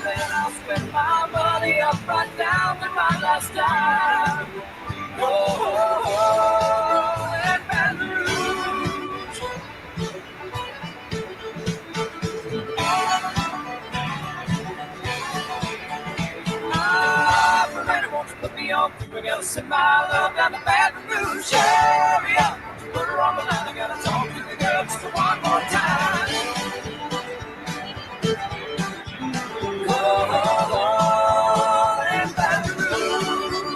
then I'll spend my money up right down to my last dime. Oh, and Baton Rouge. Ah, Miranda, won't you put me on? We gotta send my love down to Baton Rouge area. Put her on the line, I gotta talk to the girl just one more time. Oh, and Baton Rouge,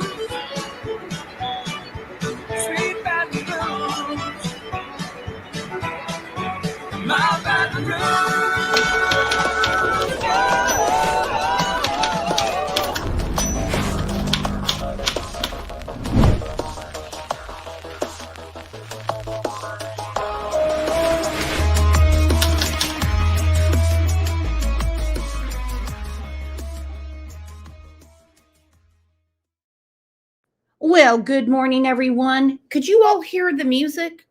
sweet Baton Rouge, my Baton Rouge. Well, good morning, everyone. Could you all hear the music?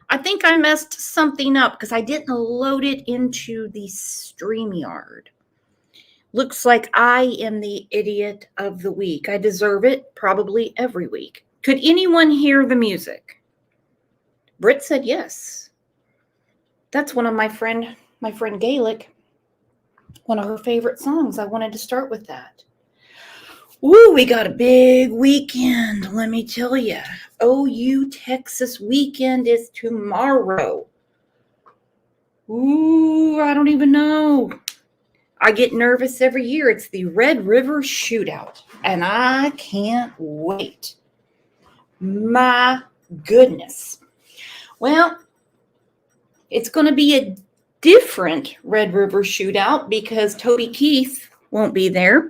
I think I messed something up because I didn't load it into the StreamYard. Looks like I am the idiot of the week. I deserve it probably every week. Could anyone hear the music? Britt said yes. That's one of my friend Gaelic, one of her favorite songs. I wanted to start with that. Ooh, we got a big weekend, let me tell you. OU Texas weekend is tomorrow. Ooh, I don't even know. I get nervous every year. It's the Red River Shootout, and I can't wait. My goodness. Well, it's going to be a different Red River Shootout because Toby Keith won't be there.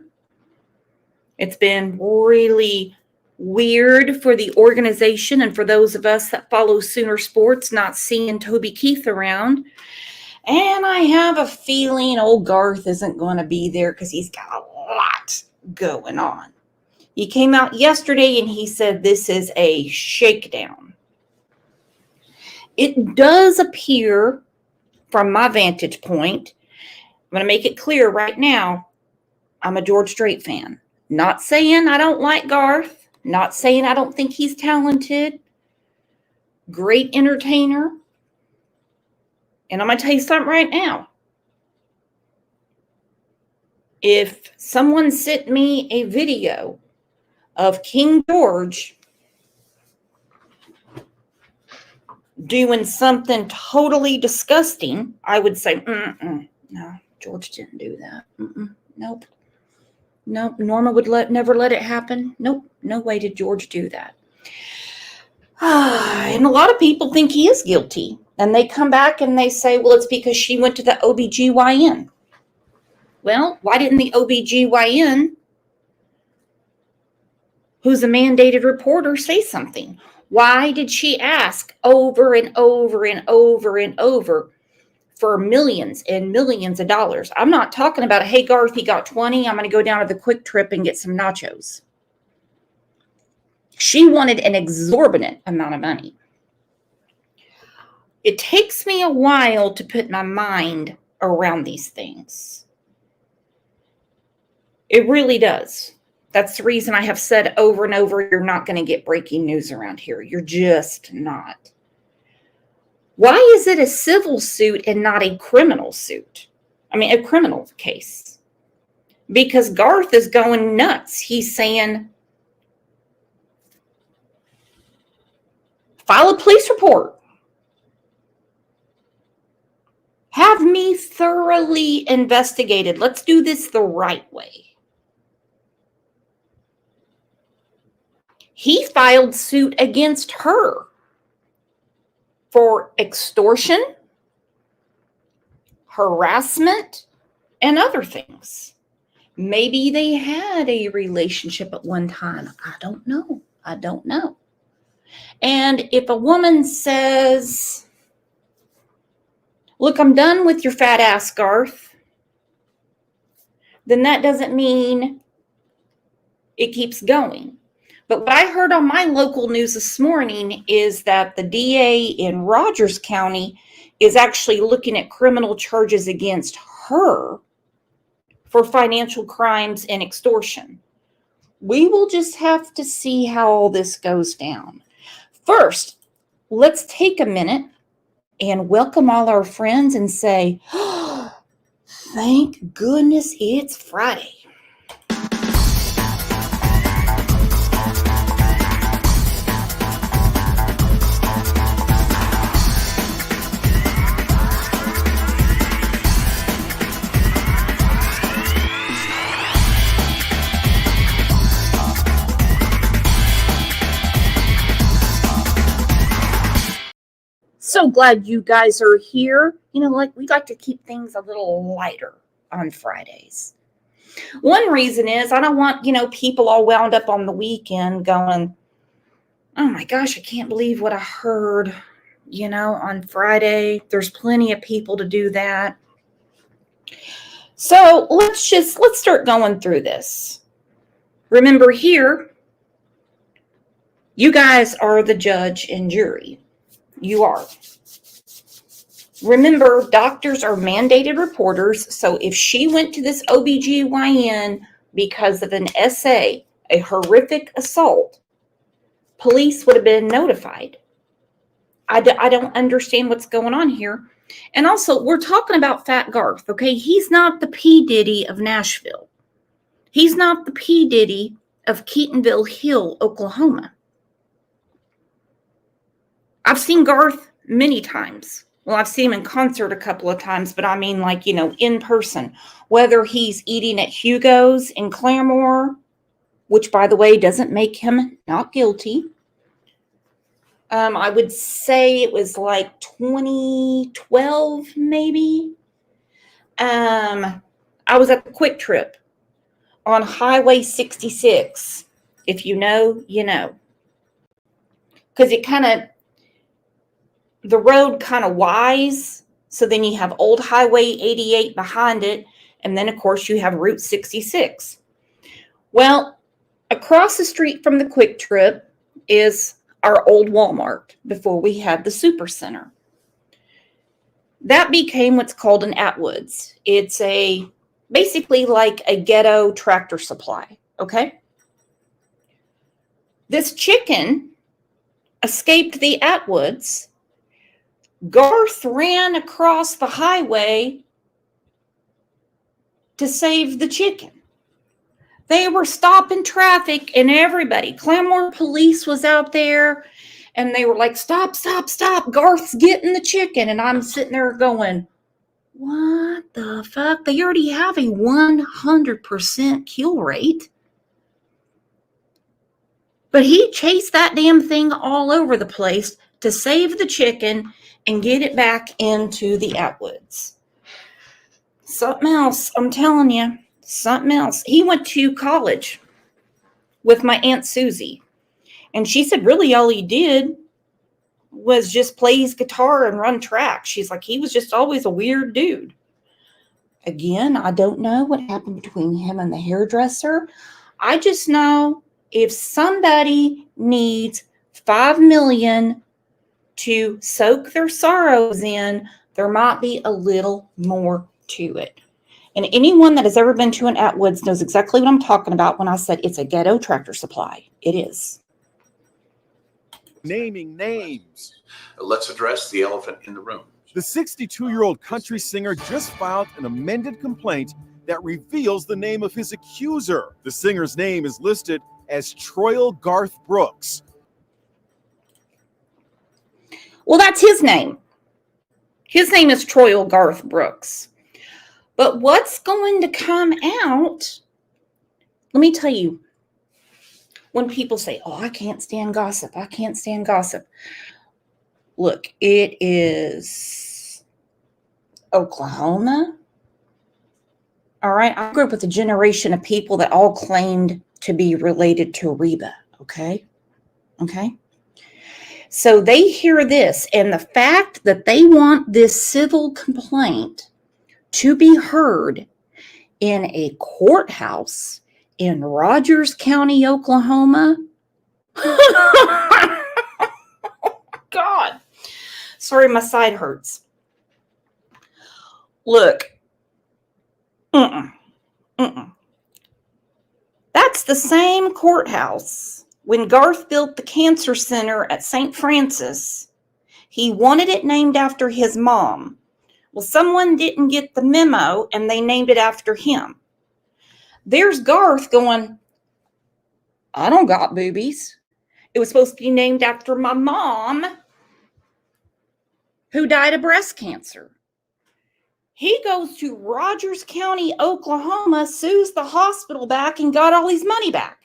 It's been really weird for the organization and for those of us that follow Sooner sports not seeing Toby Keith around. And I have a feeling old Garth isn't going to be there because he's got a lot going on. He came out yesterday and he said this is a shakedown. It does appear, from my vantage point, I'm going to make it clear right now, I'm a George Strait fan. Not saying I don't like Garth. Not saying I don't think he's talented. Great entertainer. And I'm going to tell you something right now. If someone sent me a video of King George doing something totally disgusting, I would say, no, George didn't do that. Nope. Nope, Norma would never let it happen. Nope, no way did George do that. And a lot of people think he is guilty. And they come back and they say, well, it's because she went to the OBGYN. Well, why didn't the OBGYN, who's a mandated reporter, say something? Why did she ask over and over and over and over for millions and millions of dollars? I'm not talking about, hey, Garth, he got 20. I'm going to go down to the Quick Trip and get some nachos. She wanted an exorbitant amount of money. It takes me a while to put my mind around these things. It really does. That's the reason I have said over and over, you're not going to get breaking news around here. You're just not. Why is it a civil suit and not a criminal suit? I mean, a criminal case. Because Garth is going nuts. He's saying, file a police report. Have me thoroughly investigated. Let's do this the right way. He filed suit against her for extortion, harassment, and other things. Maybe they had a relationship at one time. I don't know. And if a woman says, look, I'm done with your fat ass, Garth, then that doesn't mean it keeps going. But what I heard on my local news this morning is that the DA in Rogers County is actually looking at criminal charges against her for financial crimes and extortion. We will just have to see how all this goes down. First, let's take a minute and welcome all our friends and say, oh, thank goodness it's Friday. So glad you guys are here. Like we like to keep things a little lighter on Fridays. One reason is I don't want, people all wound up on the weekend going, oh my gosh, I can't believe what I heard, on Friday. There's plenty of people to do that. So let's start going through this. Remember here, you guys are the judge and jury. You are. Remember, doctors are mandated reporters, so if she went to this OBGYN because of an SA, a horrific assault, police would have been notified. I don't understand what's going on here. And also, we're talking about Fat Garth, okay? He's not the P. Diddy of Nashville. He's not the P. Diddy of Keatonville Hill, Oklahoma. I've seen Garth many times. Well, I've seen him in concert a couple of times, but I mean like, in person. Whether he's eating at Hugo's in Claremore, which, by the way, doesn't make him not guilty. I would say it was like 2012, maybe. I was at the Quick Trip on Highway 66. If you know, you know. Because the road kind of wise, so then you have old Highway 88 behind it, and then, of course, you have Route 66. Well, across the street from the Quick Trip is our old Walmart before we had the Super Center. That became what's called an Atwoods. It's basically like a ghetto Tractor Supply, okay? This chicken escaped the Atwoods. Garth ran across the highway to save the chicken. They were stopping traffic and everybody. Claremore police was out there and they were like, stop, stop, stop. Garth's getting the chicken. And I'm sitting there going, what the fuck? They already have a 100% kill rate. But he chased that damn thing all over the place to save the chicken and get it back into the Atwoods. Something else, I'm telling you, something else. He went to college with my Aunt Susie. And she said really all he did was just play his guitar and run track. She's like, he was just always a weird dude. Again, I don't know what happened between him and the hairdresser. I just know if somebody needs $5 million to soak their sorrows in, there might be a little more to it. And anyone that has ever been to an Atwoods knows exactly what I'm talking about when I said it's a ghetto Tractor Supply. It is. Naming names. Let's address the elephant in the room. The 62-year-old country singer just filed an amended complaint that reveals the name of his accuser. The singer's name is listed as Troyal Garth Brooks. Well, that's his name. His name is Troyal Garth Brooks. But what's going to come out, let me tell you, when people say, oh, I can't stand gossip, I can't stand gossip. Look, it is Oklahoma. All right, I grew up with a generation of people that all claimed to be related to Reba, okay? Okay? So they hear this, and the fact that they want this civil complaint to be heard in a courthouse in Rogers County, Oklahoma. God. Sorry, my side hurts. Look. the same courthouse when Garth built the cancer center at St. Francis. He wanted it named after his mom. Well, someone didn't get the memo and they named it after him. There's Garth going, I don't got boobies. It was supposed to be named after my mom who died of breast cancer. He goes to Rogers County, Oklahoma, sues the hospital back and got all his money back.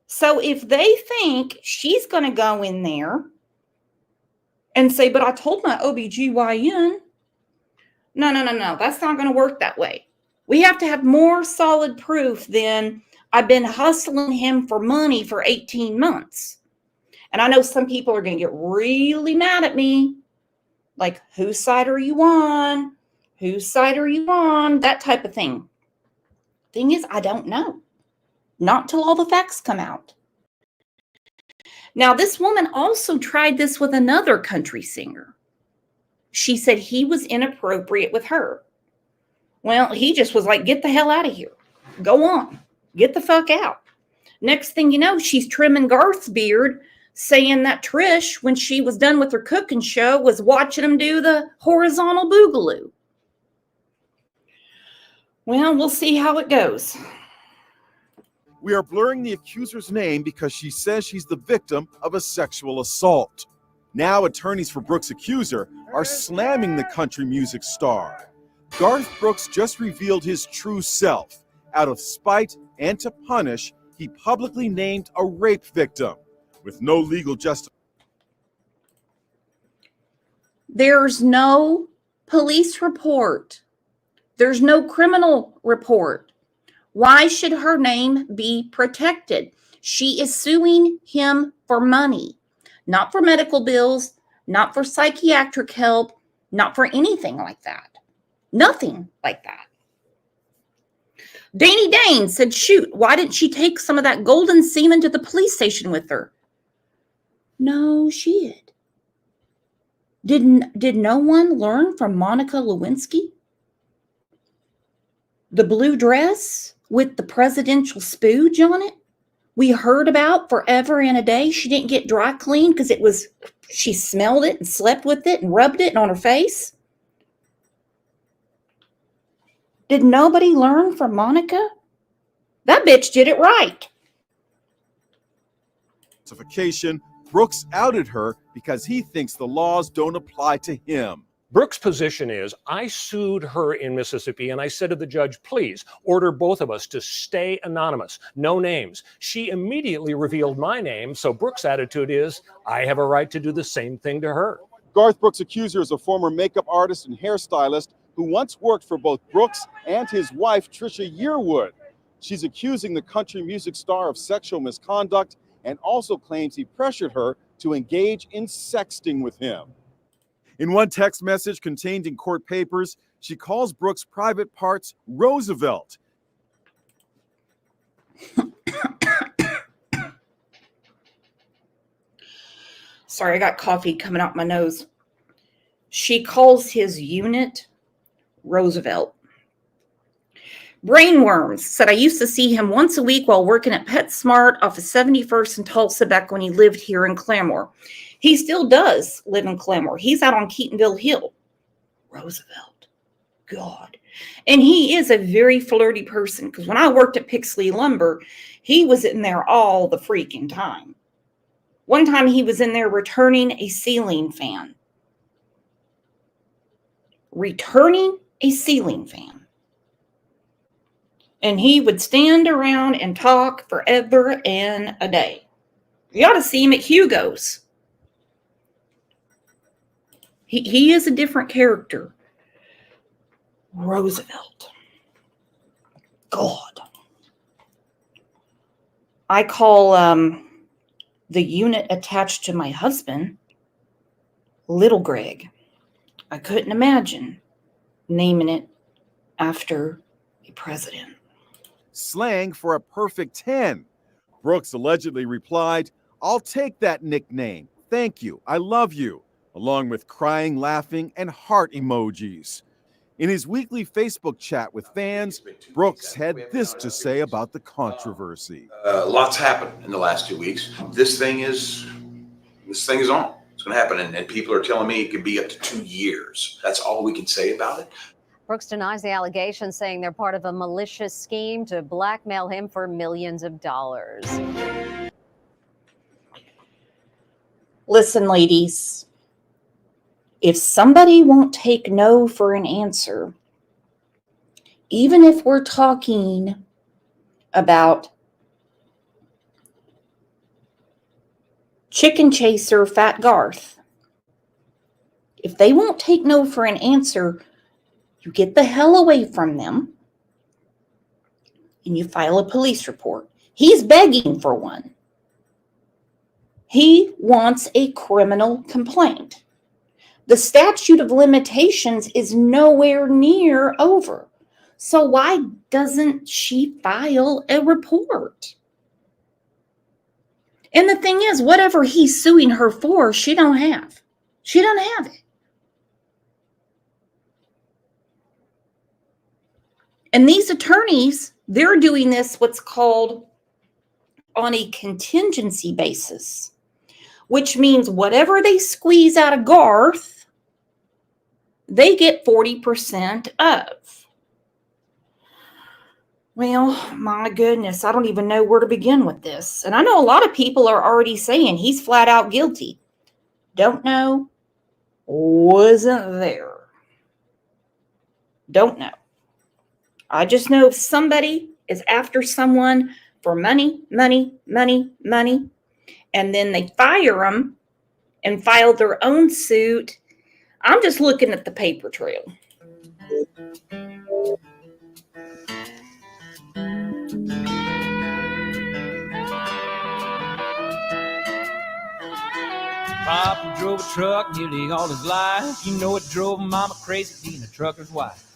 So if they think she's going to go in there and say, but I told my OBGYN, no, that's not going to work that way. We have to have more solid proof than I've been hustling him for money for 18 months. And I know some people are going to get really mad at me. Like, whose side are you on? Whose side are you on? That type of thing. Thing is, I don't know. Not till all the facts come out. Now, this woman also tried this with another country singer. She said he was inappropriate with her. Well, he just was like, get the hell out of here. Go on. Get the fuck out. Next thing you know, she's trimming Garth's beard, saying that Trish, when she was done with her cooking show, was watching him do the horizontal boogaloo. Well, we'll see how it goes. We are blurring the accuser's name because she says she's the victim of a sexual assault. Now attorneys for Brooks' accuser are slamming the country music star. Garth Brooks just revealed his true self. Out of spite and to punish, he publicly named a rape victim with no legal justification. There's no police report. There's no criminal report. Why should her name be protected? She is suing him for money, not for medical bills, not for psychiatric help, not for anything like that. Nothing like that. Danny Dane said, shoot, why didn't she take some of that golden semen to the police station with her? No shit. Did no one learn from Monica Lewinsky? The blue dress with the presidential spooge on it? We heard about forever and a day. She didn't get dry cleaned because she smelled it and slept with it and rubbed it on her face. Did nobody learn from Monica? That bitch did it right. Brooks outed her because he thinks the laws don't apply to him. Brooks' position is, I sued her in Mississippi and I said to the judge, please order both of us to stay anonymous, no names. She immediately revealed my name, so Brooks' attitude is, I have a right to do the same thing to her. Garth Brooks' accuser is a former makeup artist and hairstylist who once worked for both Brooks and his wife, Trisha Yearwood. She's accusing the country music star of sexual misconduct and also claims he pressured her to engage in sexting with him. In one text message contained in court papers, she calls Brooks' private parts Roosevelt. Sorry, I got coffee coming out my nose. She calls his unit Roosevelt. Brainworms said, I used to see him once a week while working at PetSmart off of 71st in Tulsa back when he lived here in Claremore. He still does live in Claremore. He's out on Keatonville Hill. Roosevelt. God. And he is a very flirty person because when I worked at Pixley Lumber, he was in there all the freaking time. One time he was in there returning a ceiling fan. Returning a ceiling fan. And he would stand around and talk forever and a day. You ought to see him at Hugo's. He is a different character. Roosevelt. God. I call the unit attached to my husband Little Greg. I couldn't imagine naming it after a president. Slang for a perfect 10. Brooks allegedly replied, I'll take that nickname. Thank you. I love you. Along with crying, laughing, and heart emojis. In his weekly Facebook chat with fans, Brooks had this to say about the controversy. Lots happened in the last 2 weeks. This thing is on. It's going to happen, and people are telling me it could be up to 2 years. That's all we can say about it. Brooks denies the allegations, saying they're part of a malicious scheme to blackmail him for millions of dollars. Listen, ladies, if somebody won't take no for an answer, even if we're talking about chicken chaser Fat Garth, if they won't take no for an answer, you get the hell away from them and you file a police report. He's begging for one. He wants a criminal complaint. The statute of limitations is nowhere near over. So why doesn't she file a report? And the thing is, whatever he's suing her for, she don't have. She don't have it. And these attorneys, they're doing this what's called on a contingency basis, which means whatever they squeeze out of Garth, they get 40% of. Well, my goodness, I don't even know where to begin with this. And I know a lot of people are already saying he's flat out guilty. Don't know. Wasn't there. Don't know. I just know if somebody is after someone for money, and then they fire them and file their own suit, I'm just looking at the paper trail. Papa drove a truck nearly all his life. You know it drove Mama crazy being a trucker's wife.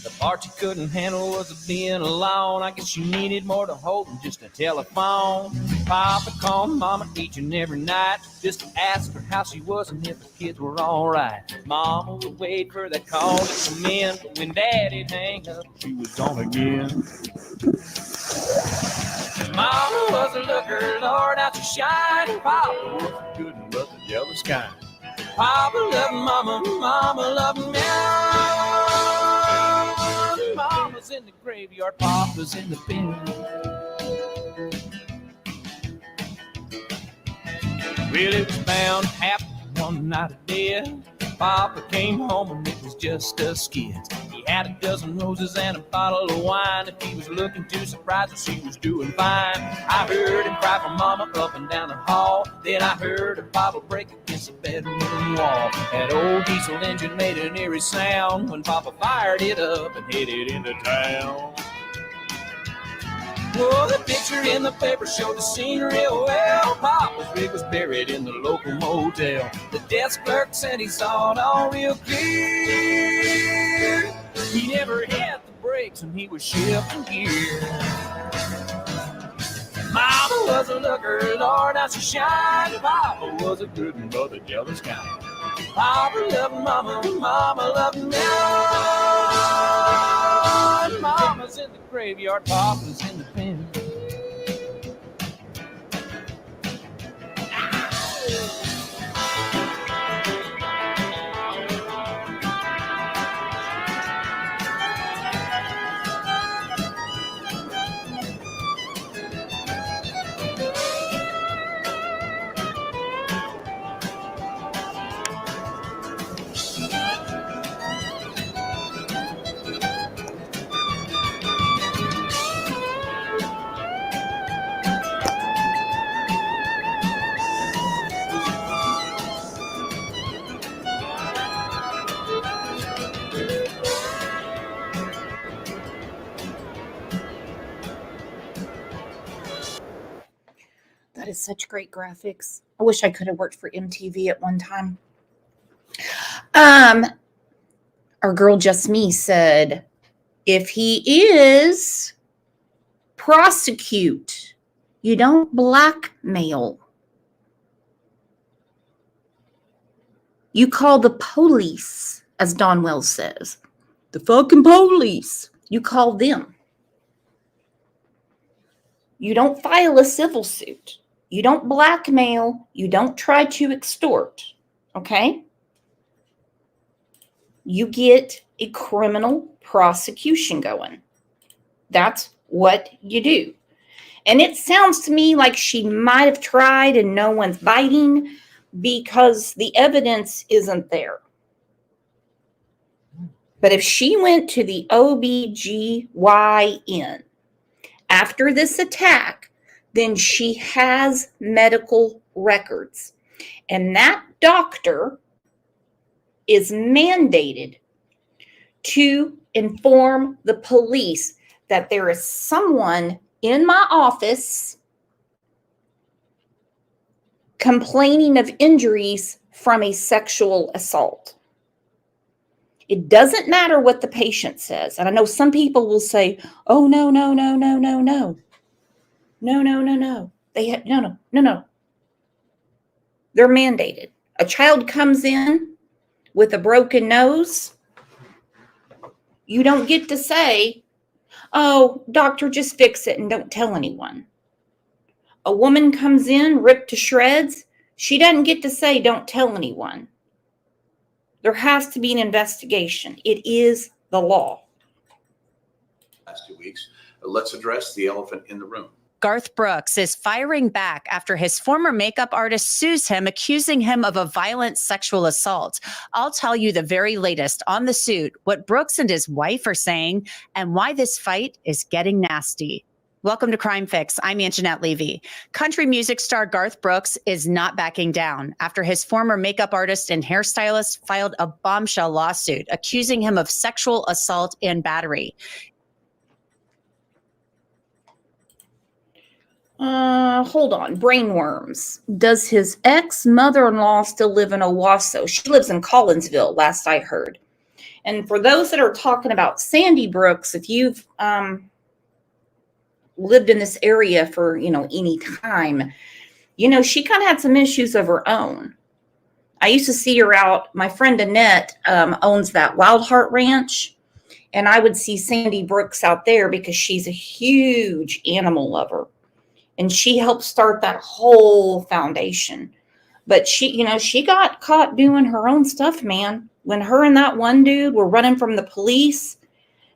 The part she couldn't handle was being alone. I guess she needed more to hold than just a telephone. Papa called Mama each and every night just to ask her how she was and if the kids were all right. Mama would wait for that call to come in, but when Daddy'd hang up, she was gone again. Mama was a looker, Lord, how she shined. Papa was good but the jealous kind. Papa loved Mama, Mama loved me. Mama's in the graveyard, Papa's in the bin. Well, it was bound to happen one night of death. Papa came home and it was just us kids. He had a dozen roses and a bottle of wine. If he was looking too surprised, she was doing fine. I heard him cry for Mama up and down the hall. Then I heard a Papa break against the bedroom wall. That old diesel engine made an eerie sound when Papa fired it up and headed into town. Well, the picture in the paper showed the scene real well. Papa's rig was buried in the local motel. The desk clerk said he saw it all real clear. He never hit the brakes when he was shifting gear. Mama was a looker, Lord, how she shined. Papa was a good one, but a jealous kind. Papa loved Mama, Mama loved me. Mama's in the graveyard, Papa's in the pen. That is such great graphics. I wish I could have worked for MTV at one time. Our girl Just Me said, if he is, prosecute. You don't blackmail. You call the police, as Don Wells says. The fucking police. You call them. You don't file a civil suit. You don't blackmail. You don't try to extort. Okay? You get a criminal prosecution going. That's what you do. And it sounds to me like she might have tried and no one's biting because the evidence isn't there. But if she went to the OBGYN after this attack, then she has medical records. And that doctor is mandated to inform the police that there is someone in my office complaining of injuries from a sexual assault. It doesn't matter what the patient says. And I know some people will say, oh, no. No. They're mandated. A child comes in with a broken nose. You don't get to say, oh, doctor, just fix it and don't tell anyone. A woman comes in ripped to shreds. She doesn't get to say, don't tell anyone. There has to be an investigation. It is the law. Last 2 weeks, let's address the elephant in the room. Garth Brooks is firing back after his former makeup artist sues him, accusing him of a violent sexual assault. I'll tell you the very latest on the suit, what Brooks and his wife are saying, and why this fight is getting nasty. Welcome to Crime Fix. I'm Anjanette Levy. Country music star Garth Brooks is not backing down after his former makeup artist and hairstylist filed a bombshell lawsuit accusing him of sexual assault and battery. Hold on. Brainworms. Does his ex-mother-in-law still live in Owasso? She lives in Collinsville, last I heard. And for those that are talking about Sandy Brooks, if you've lived in this area for, any time, she kind of had some issues of her own. I used to see her out. My friend Annette owns that Wild Heart Ranch. And I would see Sandy Brooks out there because she's a huge animal lover. And she helped start that whole foundation. But she got caught doing her own stuff, man. When her and that one dude were running from the police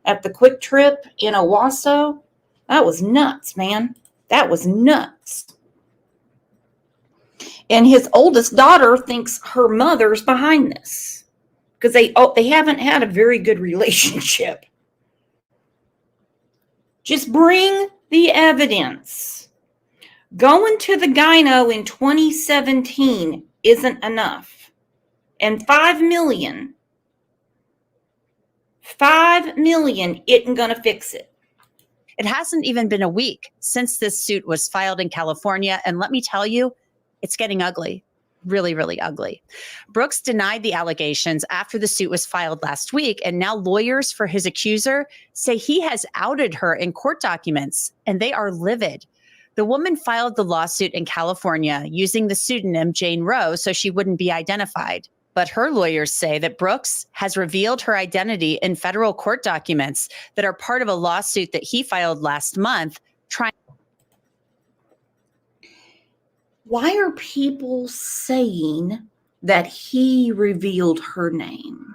at the Quick Trip in Owasso, that was nuts, man. That was nuts. And his oldest daughter thinks her mother's behind this because they haven't had a very good relationship. Just bring the evidence. Going to the gyno in 2017 isn't enough. And $5 million isn't going to fix it. It hasn't even been a week since this suit was filed in California. And let me tell you, it's getting ugly. Really, really ugly. Brooks denied the allegations after the suit was filed last week. And now lawyers for his accuser say he has outed her in court documents, and they are livid. The woman filed the lawsuit in California using the pseudonym Jane Roe so she wouldn't be identified. But her lawyers say that Brooks has revealed her identity in federal court documents that are part of a lawsuit that he filed last month. Why are people saying that he revealed her name?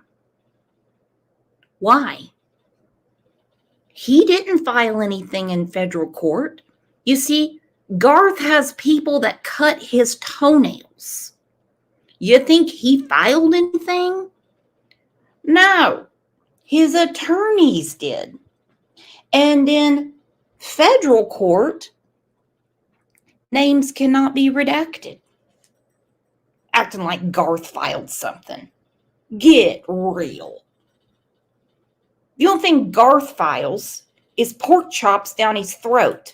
Why? He didn't file anything in federal court. You see, Garth has people that cut his toenails. You think he filed anything? No, his attorneys did. And in federal court, names cannot be redacted. Acting like Garth filed something. Get real. The only thing Garth files is pork chops down his throat.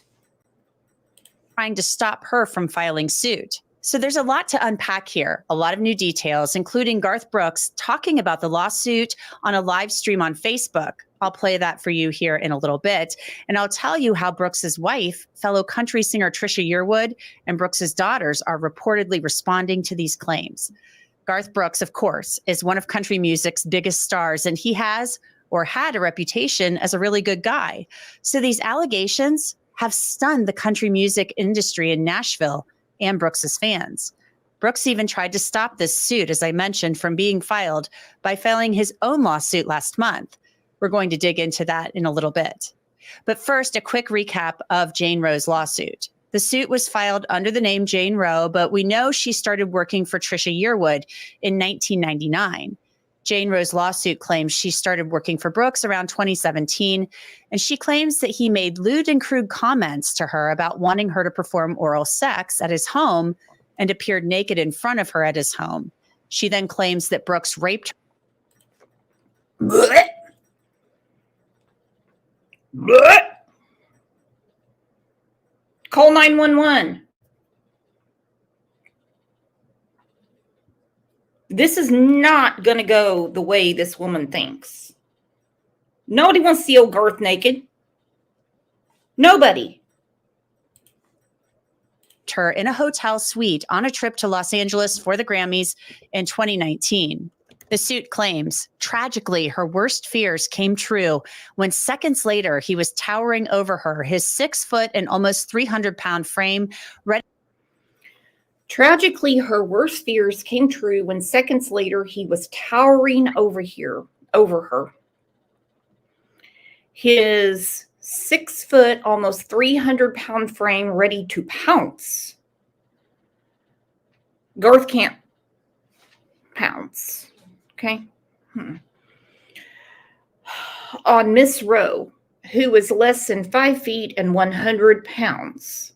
Trying to stop her from filing suit. So there's a lot to unpack here, a lot of new details, including Garth Brooks talking about the lawsuit on a live stream on Facebook. I'll play that for you here in a little bit. And I'll tell you how Brooks's wife, fellow country singer Trisha Yearwood, and Brooks's daughters are reportedly responding to these claims. Garth Brooks, of course, is one of country music's biggest stars, and he has or had a reputation as a really good guy. So these allegations have stunned the country music industry in Nashville and Brooks's fans. Brooks even tried to stop this suit, as I mentioned, from being filed by filing his own lawsuit last month. We're going to dig into that in a little bit. But first, a quick recap of Jane Roe's lawsuit. The suit was filed under the name Jane Roe, but we know she started working for Trisha Yearwood in 1999. Jane Roe's lawsuit claims she started working for Brooks around 2017, and she claims that he made lewd and crude comments to her about wanting her to perform oral sex at his home and appeared naked in front of her at his home. She then claims that Brooks raped her. Blech. Blech. Call 911. This is not going to go the way this woman thinks. Nobody wants to see old Garth naked. Nobody. Her in a hotel suite on a trip to Los Angeles for the Grammys in 2019. The suit claims, tragically, her worst fears came true when seconds later he was towering over her, his 6 foot and almost 300-pound frame ready. Tragically, her worst fears came true when seconds later he was towering over her. His 6 foot, almost 300-pound frame ready to pounce. Garth can't pounce. Okay. On Miss Roe, who was less than 5 feet and 100 pounds.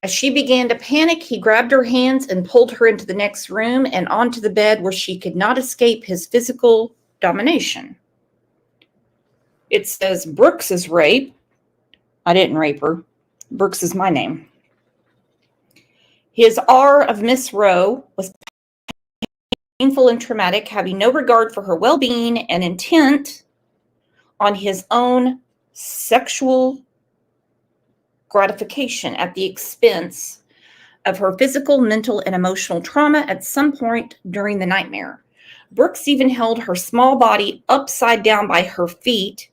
As she began to panic, he grabbed her hands and pulled her into the next room and onto the bed where she could not escape his physical domination. It says Brooks is rape. I didn't rape her. Brooks is my name. His R of Miss Roe was painful and traumatic, having no regard for her well-being and intent on his own sexual gratification at the expense of her physical, mental, and emotional trauma at some point during the nightmare. Brooks even held her small body upside down by her feet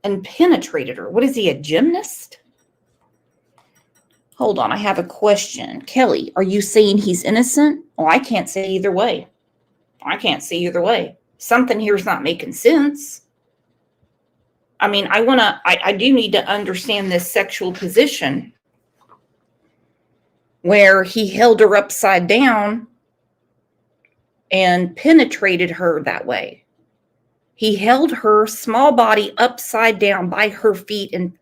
and penetrated her. What is he, a gymnast? Hold on, I have a question. Kelly, are you saying he's innocent? Oh, I can't say either way. Something here's not making sense. I mean, I do need to understand this sexual position where he held her upside down and penetrated her that way. He held her small body upside down by her feet and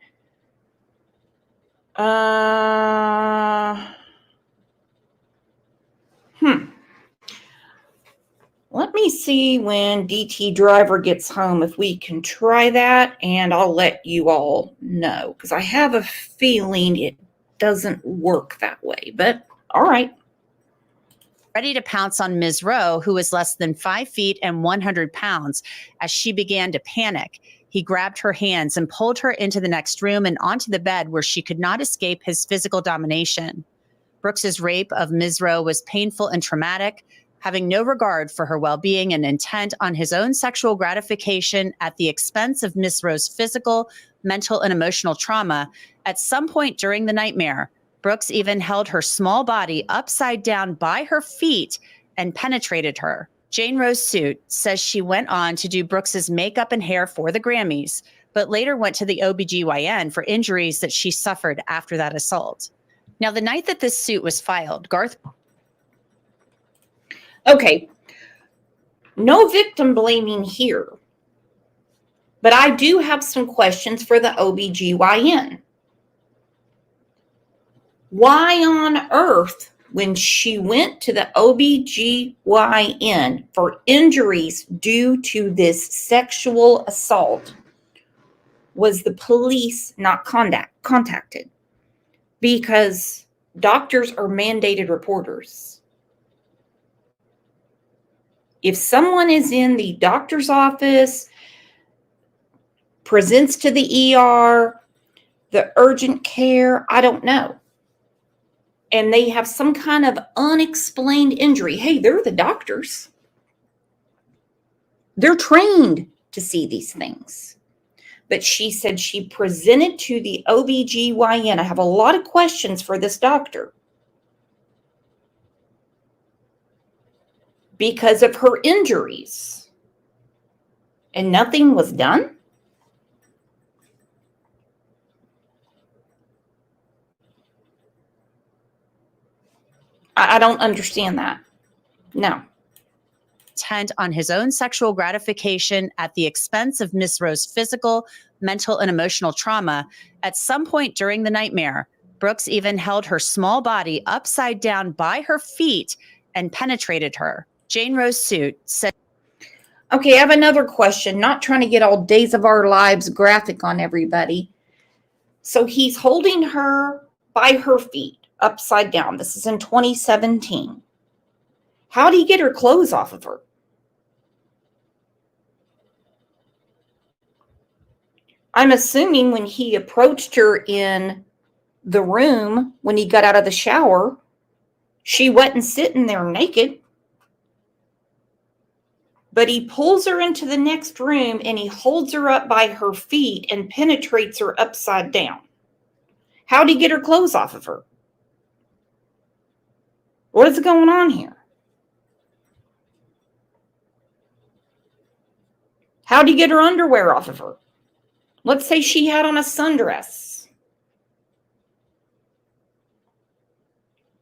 let me see when DT Driver gets home if we can try that, and I'll let you all know because I have a feeling it doesn't work that way, but all right. Ready to pounce on Ms. Roe, who was less than 5 feet and 100 pounds, as she began to panic. He grabbed her hands and pulled her into the next room and onto the bed where she could not escape his physical domination. Brooks's rape of Ms. Roe was painful and traumatic, having no regard for her well-being and intent on his own sexual gratification at the expense of Ms. Roe's physical, mental, and emotional trauma. At some point during the nightmare, Brooks even held her small body upside down by her feet and penetrated her. Jane Roe's suit says she went on to do Brooks's makeup and hair for the Grammys, but later went to the OBGYN for injuries that she suffered after that assault. Now, the night that this suit was filed, Garth... Okay, no victim blaming here, but I do have some questions for the OBGYN. Why on earth, when she went to the OBGYN for injuries due to this sexual assault, was the police not contacted? Because doctors are mandated reporters. If someone is in the doctor's office, presents to the ER, the urgent care, I don't know, and they have some kind of unexplained injury, hey, they're the doctors. They're trained to see these things. But she said she presented to the OBGYN. I have a lot of questions for this doctor because of her injuries, and nothing was done. I don't understand that. No. Intent on his own sexual gratification at the expense of Miss Rose's physical, mental, and emotional trauma. At some point during the nightmare, Brooks even held her small body upside down by her feet and penetrated her. Jane Rose Suit said. Okay, I have another question. Not trying to get all Days of Our Lives graphic on everybody. So he's holding her by her feet upside down. This is in 2017. How did he get her clothes off of her? I'm assuming when he approached her in the room, when he got out of the shower, she wasn't sitting there naked. But he pulls her into the next room and he holds her up by her feet and penetrates her upside down. How did he get her clothes off of her? What is going on here? How did he get her underwear off of her? Let's say she had on a sundress.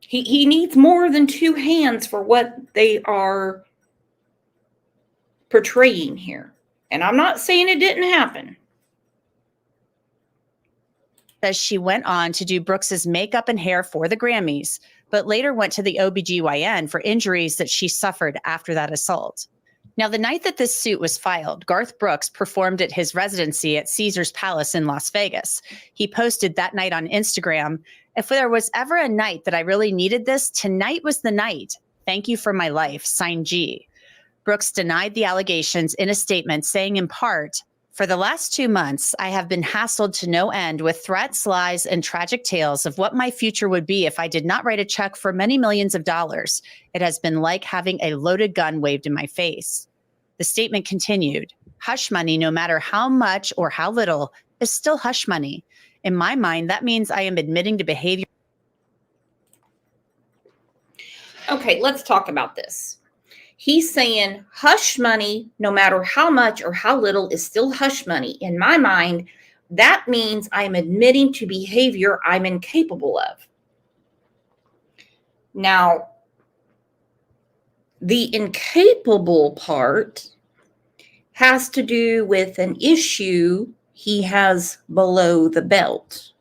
He needs more than two hands for what they are portraying here. And I'm not saying it didn't happen. Says she went on to do Brooks's makeup and hair for the Grammys, but later went to the OBGYN for injuries that she suffered after that assault. Now, the night that this suit was filed, Garth Brooks performed at his residency at Caesar's Palace in Las Vegas. He posted that night on Instagram, "If there was ever a night that I really needed this, tonight was the night. Thank you for my life. Signed G." Brooks denied the allegations in a statement, saying in part, "For the last 2 months, I have been hassled to no end with threats, lies, and tragic tales of what my future would be if I did not write a check for many millions of dollars. It has been like having a loaded gun waved in my face." The statement continued, "Hush money, no matter how much or how little, is still hush money. In my mind, that means I am admitting to behavior." Okay, let's talk about this. He's saying hush money, no matter how much or how little, is still hush money. In my mind, that means I'm admitting to behavior I'm incapable of. Now, the incapable part has to do with an issue he has below the belt.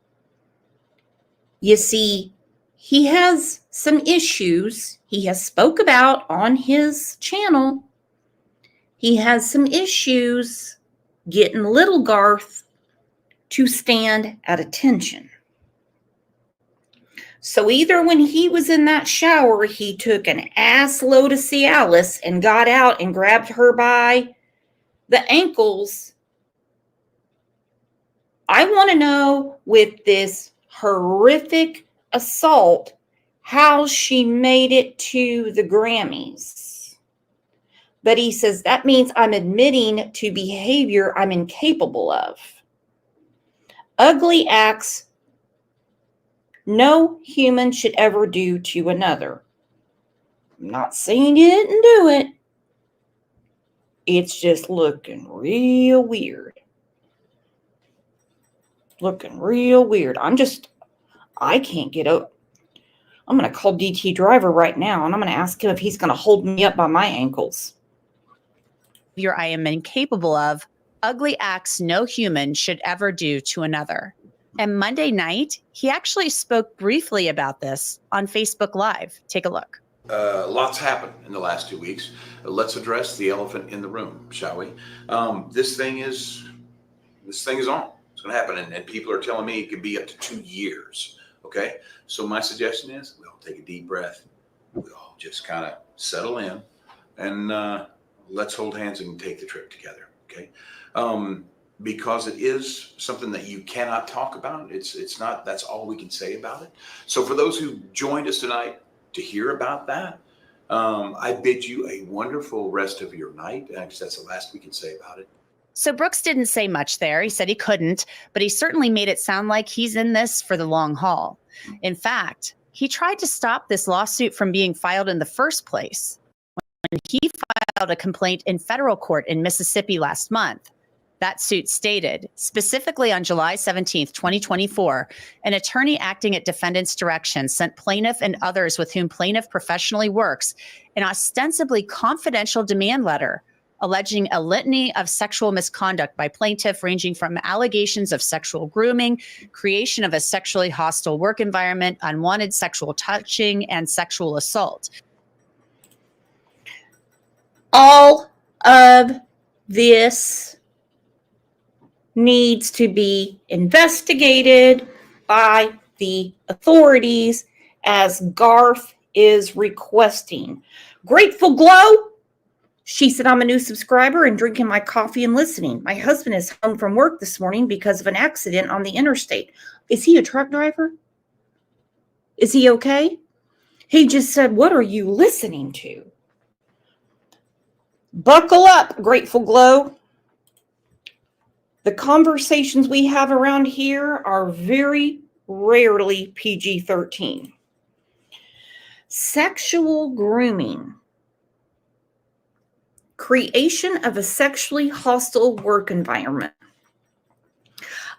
You see, he has some issues he has spoke about on his channel. He has some issues getting little Garth to stand at attention. So either when he was in that shower, he took an ass load of Cialis and got out and grabbed her by the ankles. I want to know, with this horrific assault, how she made it to the Grammys. But he says that means I'm admitting to behavior I'm incapable of. Ugly acts no human should ever do to another. I'm not saying you didn't do it. It's just looking real weird. Looking real weird. I can't get up. I'm going to call DT Driver right now, and I'm going to ask him if he's going to hold me up by my ankles. I am incapable of, ugly acts no human should ever do to another. And Monday night, he actually spoke briefly about this on Facebook Live. Take a look. Lots happened in the last 2 weeks. Let's address the elephant in the room, shall we? This thing is on. It's going to happen, and people are telling me it could be up to 2 years. Okay, so my suggestion is we all take a deep breath. We all just kind of settle in, and let's hold hands and take the trip together. Okay. Because it is something that you cannot talk about. It's not, that's all we can say about it. So for those who joined us tonight to hear about that, I bid you a wonderful rest of your night. I guess that's the last we can say about it. So Brooks didn't say much there. He said he couldn't, but he certainly made it sound like he's in this for the long haul. In fact, he tried to stop this lawsuit from being filed in the first place when he filed a complaint in federal court in Mississippi last month. That suit stated, specifically on July 17th, 2024, an attorney acting at defendant's direction sent plaintiff and others with whom plaintiff professionally works an ostensibly confidential demand letter alleging a litany of sexual misconduct by plaintiff, ranging from allegations of sexual grooming, creation of a sexually hostile work environment, unwanted sexual touching, and sexual assault. All of this needs to be investigated by the authorities, as Garth is requesting. Grateful Glow, she said, I'm a new subscriber and drinking my coffee and listening. My husband is home from work this morning because of an accident on the interstate. Is he a truck driver? Is he okay? He just said, what are you listening to? Buckle up, Grateful Glow. The conversations we have around here are very rarely PG-13. Sexual grooming. Creation of a sexually hostile work environment.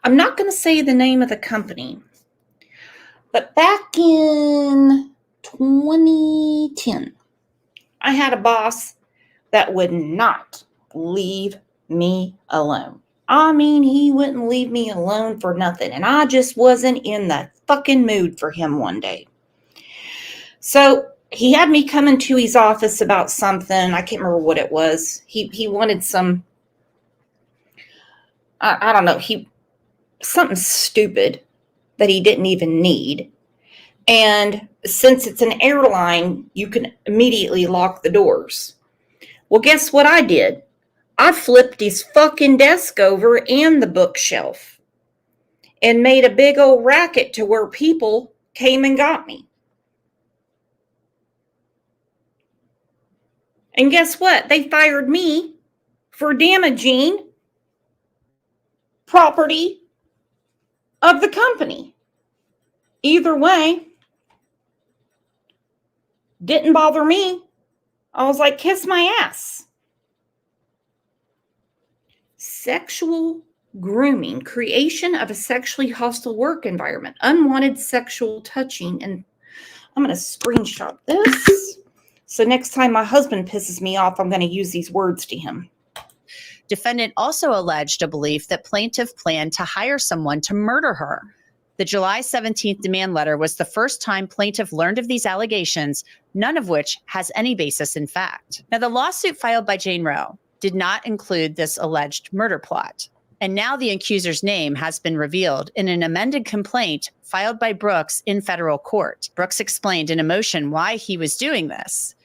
I'm not going to say the name of the company, but back in 2010, I had a boss that would not leave me alone. I mean, he wouldn't leave me alone for nothing, and I just wasn't in the fucking mood for him one day. So he had me come into his office about something. I can't remember what it was. He wanted some, I don't know, something stupid that he didn't even need. And since it's an airline, you can immediately lock the doors. Well, guess what I did? I flipped his fucking desk over and the bookshelf and made a big old racket to where people came and got me. And guess what? They fired me for damaging property of the company. Either way, didn't bother me. I was like, kiss my ass. Sexual grooming, creation of a sexually hostile work environment, unwanted sexual touching. And I'm going to screenshot this. So next time my husband pisses me off, I'm going to use these words to him. Defendant also alleged a belief that plaintiff planned to hire someone to murder her. The July 17th demand letter was the first time plaintiff learned of these allegations, none of which has any basis in fact. Now, the lawsuit filed by Jane Roe did not include this alleged murder plot. And now the accuser's name has been revealed in an amended complaint filed by Brooks in federal court. Brooks explained in emotion why he was doing this.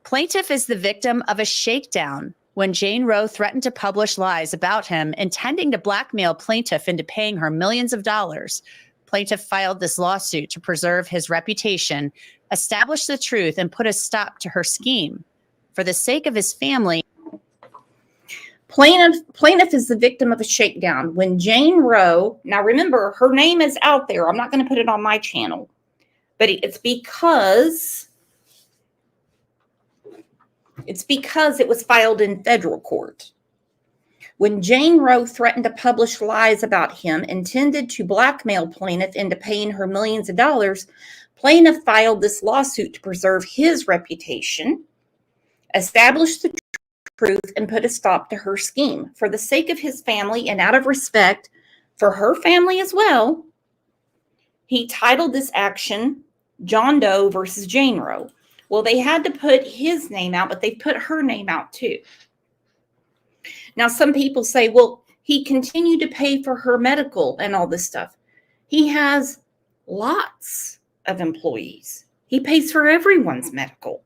Plaintiff is the victim of a shakedown when Jane Roe threatened to publish lies about him, intending to blackmail plaintiff into paying her millions of dollars. Plaintiff filed this lawsuit to preserve his reputation, establish the truth, and put a stop to her scheme. For the sake of his family, Plaintiff is the victim of a shakedown when Jane Roe, now remember, her name is out there. I'm not going to put it on my channel, but it's because it was filed in federal court. When Jane Roe threatened to publish lies about him intended to blackmail plaintiff into paying her millions of dollars, plaintiff filed this lawsuit to preserve his reputation, establish the truth, and put a stop to her scheme. For the sake of his family and out of respect for her family as well, he titled this action John Doe versus Jane Roe. Well, they had to put his name out, but they put her name out too. Now, some people say, well, he continued to pay for her medical and all this stuff. He has lots of employees. He pays for everyone's medical.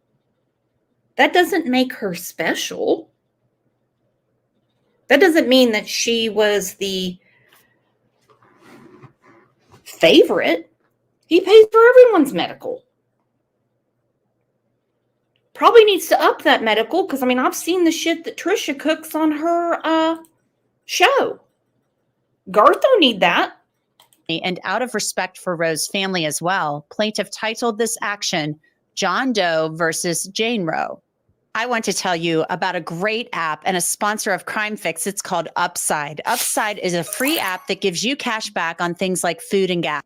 That doesn't make her special. That doesn't mean that she was the favorite. He pays for everyone's medical. Probably needs to up that medical, because I mean, I've seen the shit that Trisha cooks on her show. Garth don't need that. And out of respect for Roe's family as well, plaintiff titled this action John Doe versus Jane Roe. I want to tell you about a great app and a sponsor of Crime Fix. It's called Upside. Upside is a free app that gives you cash back on things like food and gas.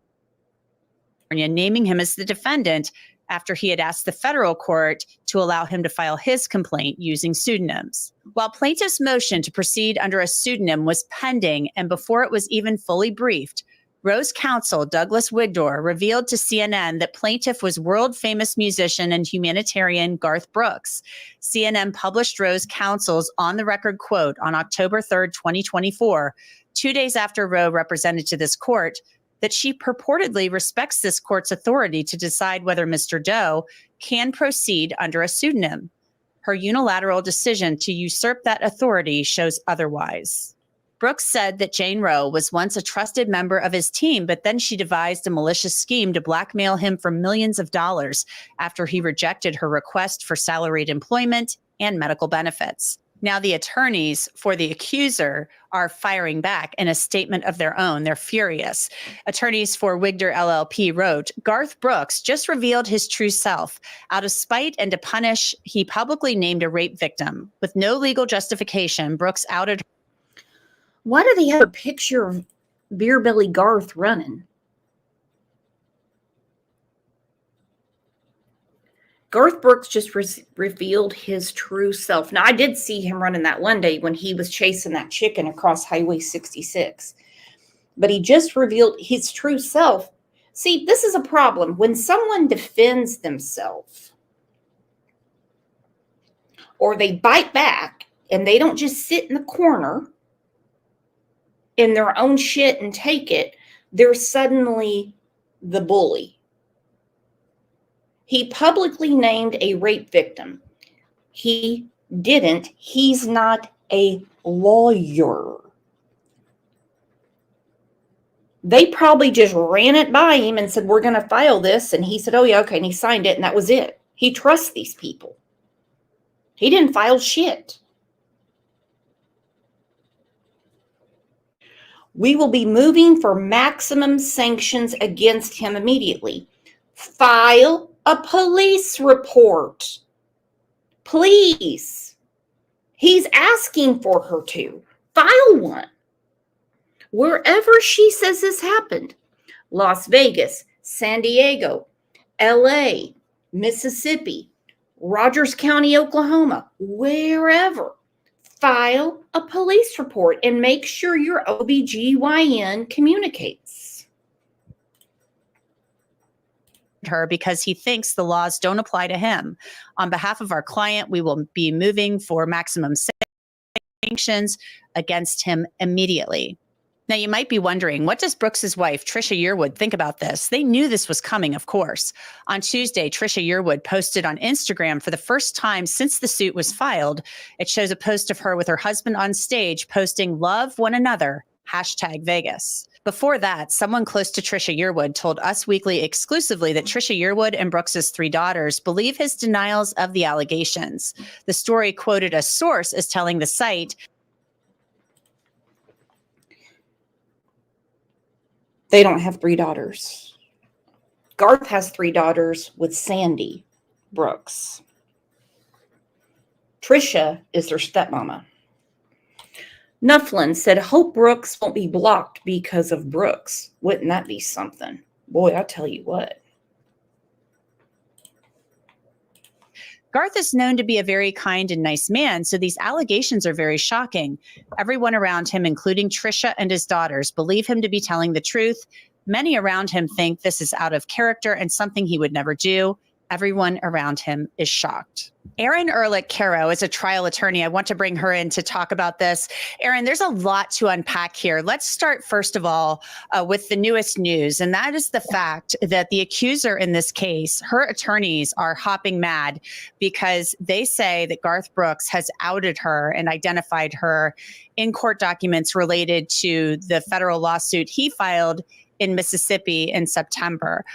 Naming him as the defendant after he had asked the federal court to allow him to file his complaint using pseudonyms. While plaintiff's motion to proceed under a pseudonym was pending and before it was even fully briefed, Roe's counsel, Douglas Wigdor, revealed to CNN that plaintiff was world-famous musician and humanitarian Garth Brooks. CNN published Roe's counsel's on-the-record quote on October 3rd, 2024, 2 days after Roe represented to this court, that she purportedly respects this court's authority to decide whether Mr. Doe can proceed under a pseudonym. Her unilateral decision to usurp that authority shows otherwise. Brooks said that Jane Roe was once a trusted member of his team, but then she devised a malicious scheme to blackmail him for millions of dollars after he rejected her request for salaried employment and medical benefits. Now, the attorneys for the accuser are firing back in a statement of their own. They're furious. Attorneys for Wigdor LLP wrote, Garth Brooks just revealed his true self. Out of spite and to punish, he publicly named a rape victim. With no legal justification, Brooks outed. Why do they have a picture of Beer Belly Garth running? Garth Brooks just revealed his true self. Now, I did see him running that one day when he was chasing that chicken across Highway 66. But he just revealed his true self. See, this is a problem. When someone defends themselves or they bite back and they don't just sit in the corner in their own shit and take it, they're suddenly the bully. He publicly named a rape victim. He didn't. He's not a lawyer. They probably just ran it by him and said, we're going to file this. And he said, oh, yeah, okay. And he signed it. And that was it. He trusts these people. He didn't file shit. We will be moving for maximum sanctions against him immediately. File a police report. Please. He's asking for her to. File one. Wherever she says this happened. Las Vegas, San Diego, LA, Mississippi, Rogers County, Oklahoma, wherever. File a police report and make sure your OBGYN communicates. Her because he thinks the laws don't apply to him. On behalf of our client, we will be moving for maximum sanctions against him immediately. Now, you might be wondering, what does Brooks's wife, Trisha Yearwood, think about this? They knew this was coming, of course. On Tuesday, Trisha Yearwood posted on Instagram for the first time since the suit was filed. It shows a post of her with her husband on stage posting "Love one another," #Vegas. Before that, someone close to Trisha Yearwood told Us Weekly exclusively that Trisha Yearwood and Brooks's 3 daughters believe his denials of the allegations. The story quoted a source as telling the site, they don't have 3 daughters. Garth has 3 daughters with Sandy Brooks. Trisha is their stepmama. Nufflin said, hope Brooks won't be blocked because of Brooks. Wouldn't that be something? Boy, I tell you what. Garth is known to be a very kind and nice man, so these allegations are very shocking. Everyone around him, including Trisha and his daughters, believe him to be telling the truth. Many around him think this is out of character and something he would never do. Everyone around him is shocked. Erin Ehrlich-Caro is a trial attorney. I want to bring her in to talk about this. Erin, there's a lot to unpack here. Let's start, first of all, with the newest news, and that is the fact that the accuser in this case, her attorneys are hopping mad because they say that Garth Brooks has outed her and identified her in court documents related to the federal lawsuit he filed in Mississippi in September.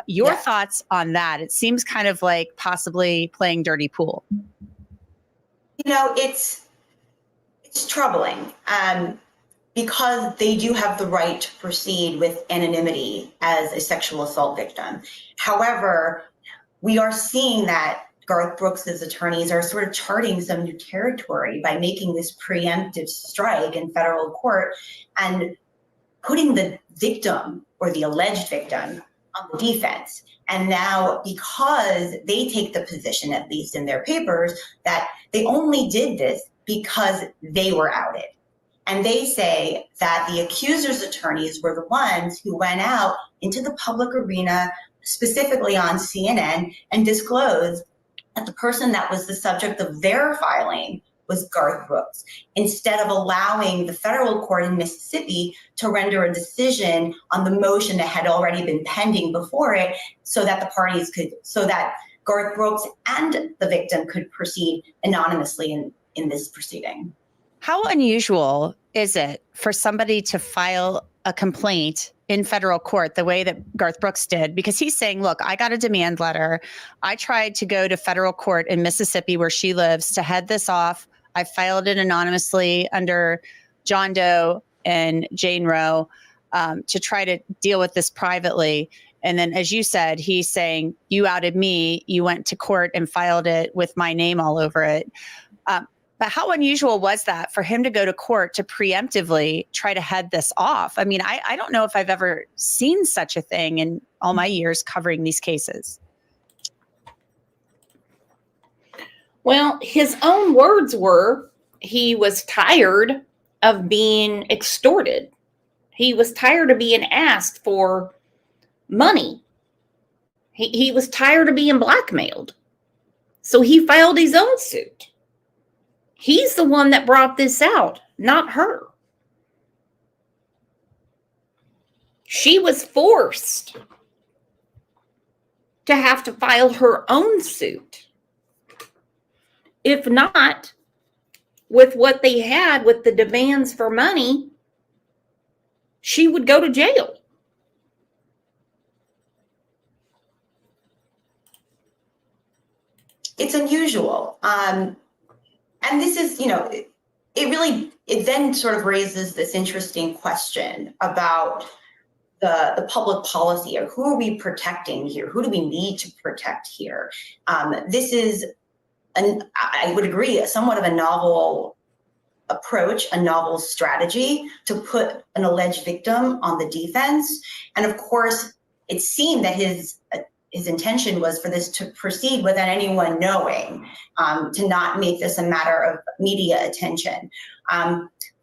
Your Yes. thoughts on that? It seems kind of like possibly playing dirty pool. You know, it's troubling because they do have the right to proceed with anonymity as a sexual assault victim. However, we are seeing that Garth Brooks's attorneys are sort of charting some new territory by making this preemptive strike in federal court and putting the victim or the alleged victim on the defense. And now, because they take the position, at least in their papers, that they only did this because they were outed. And they say that the accuser's attorneys were the ones who went out into the public arena, specifically on CNN, and disclosed that the person that was the subject of their filing was Garth Brooks, instead of allowing the federal court in Mississippi to render a decision on the motion that had already been pending before it, so that the parties could, so that Garth Brooks and the victim could proceed anonymously in this proceeding. How unusual is it for somebody to file a complaint in federal court the way that Garth Brooks did? Because he's saying, look, I got a demand letter. I tried to go to federal court in Mississippi where she lives to head this off. I filed it anonymously under John Doe and Jane Roe to try to deal with this privately. And then, as you said, he's saying, you outed me. You went to court and filed it with my name all over it. But how unusual was that for him to go to court to preemptively try to head this off? I mean, I don't know if I've ever seen such a thing in all my years covering these cases. Well, his own words were he was tired of being extorted. He was tired of being asked for money. He was tired of being blackmailed. So he filed his own suit. He's the one that brought this out, not her. She was forced to have to file her own suit. If not, with what they had with the demands for money, she would go to jail. It's unusual. And this is, you know, it then sort of raises this interesting question about the public policy, or who are we protecting here? Who do we need to protect here? This is, I would agree, somewhat of a novel approach, a novel strategy to put an alleged victim on the defense. And of course, it seemed that his intention was for this to proceed without anyone knowing, to not make this a matter of media attention.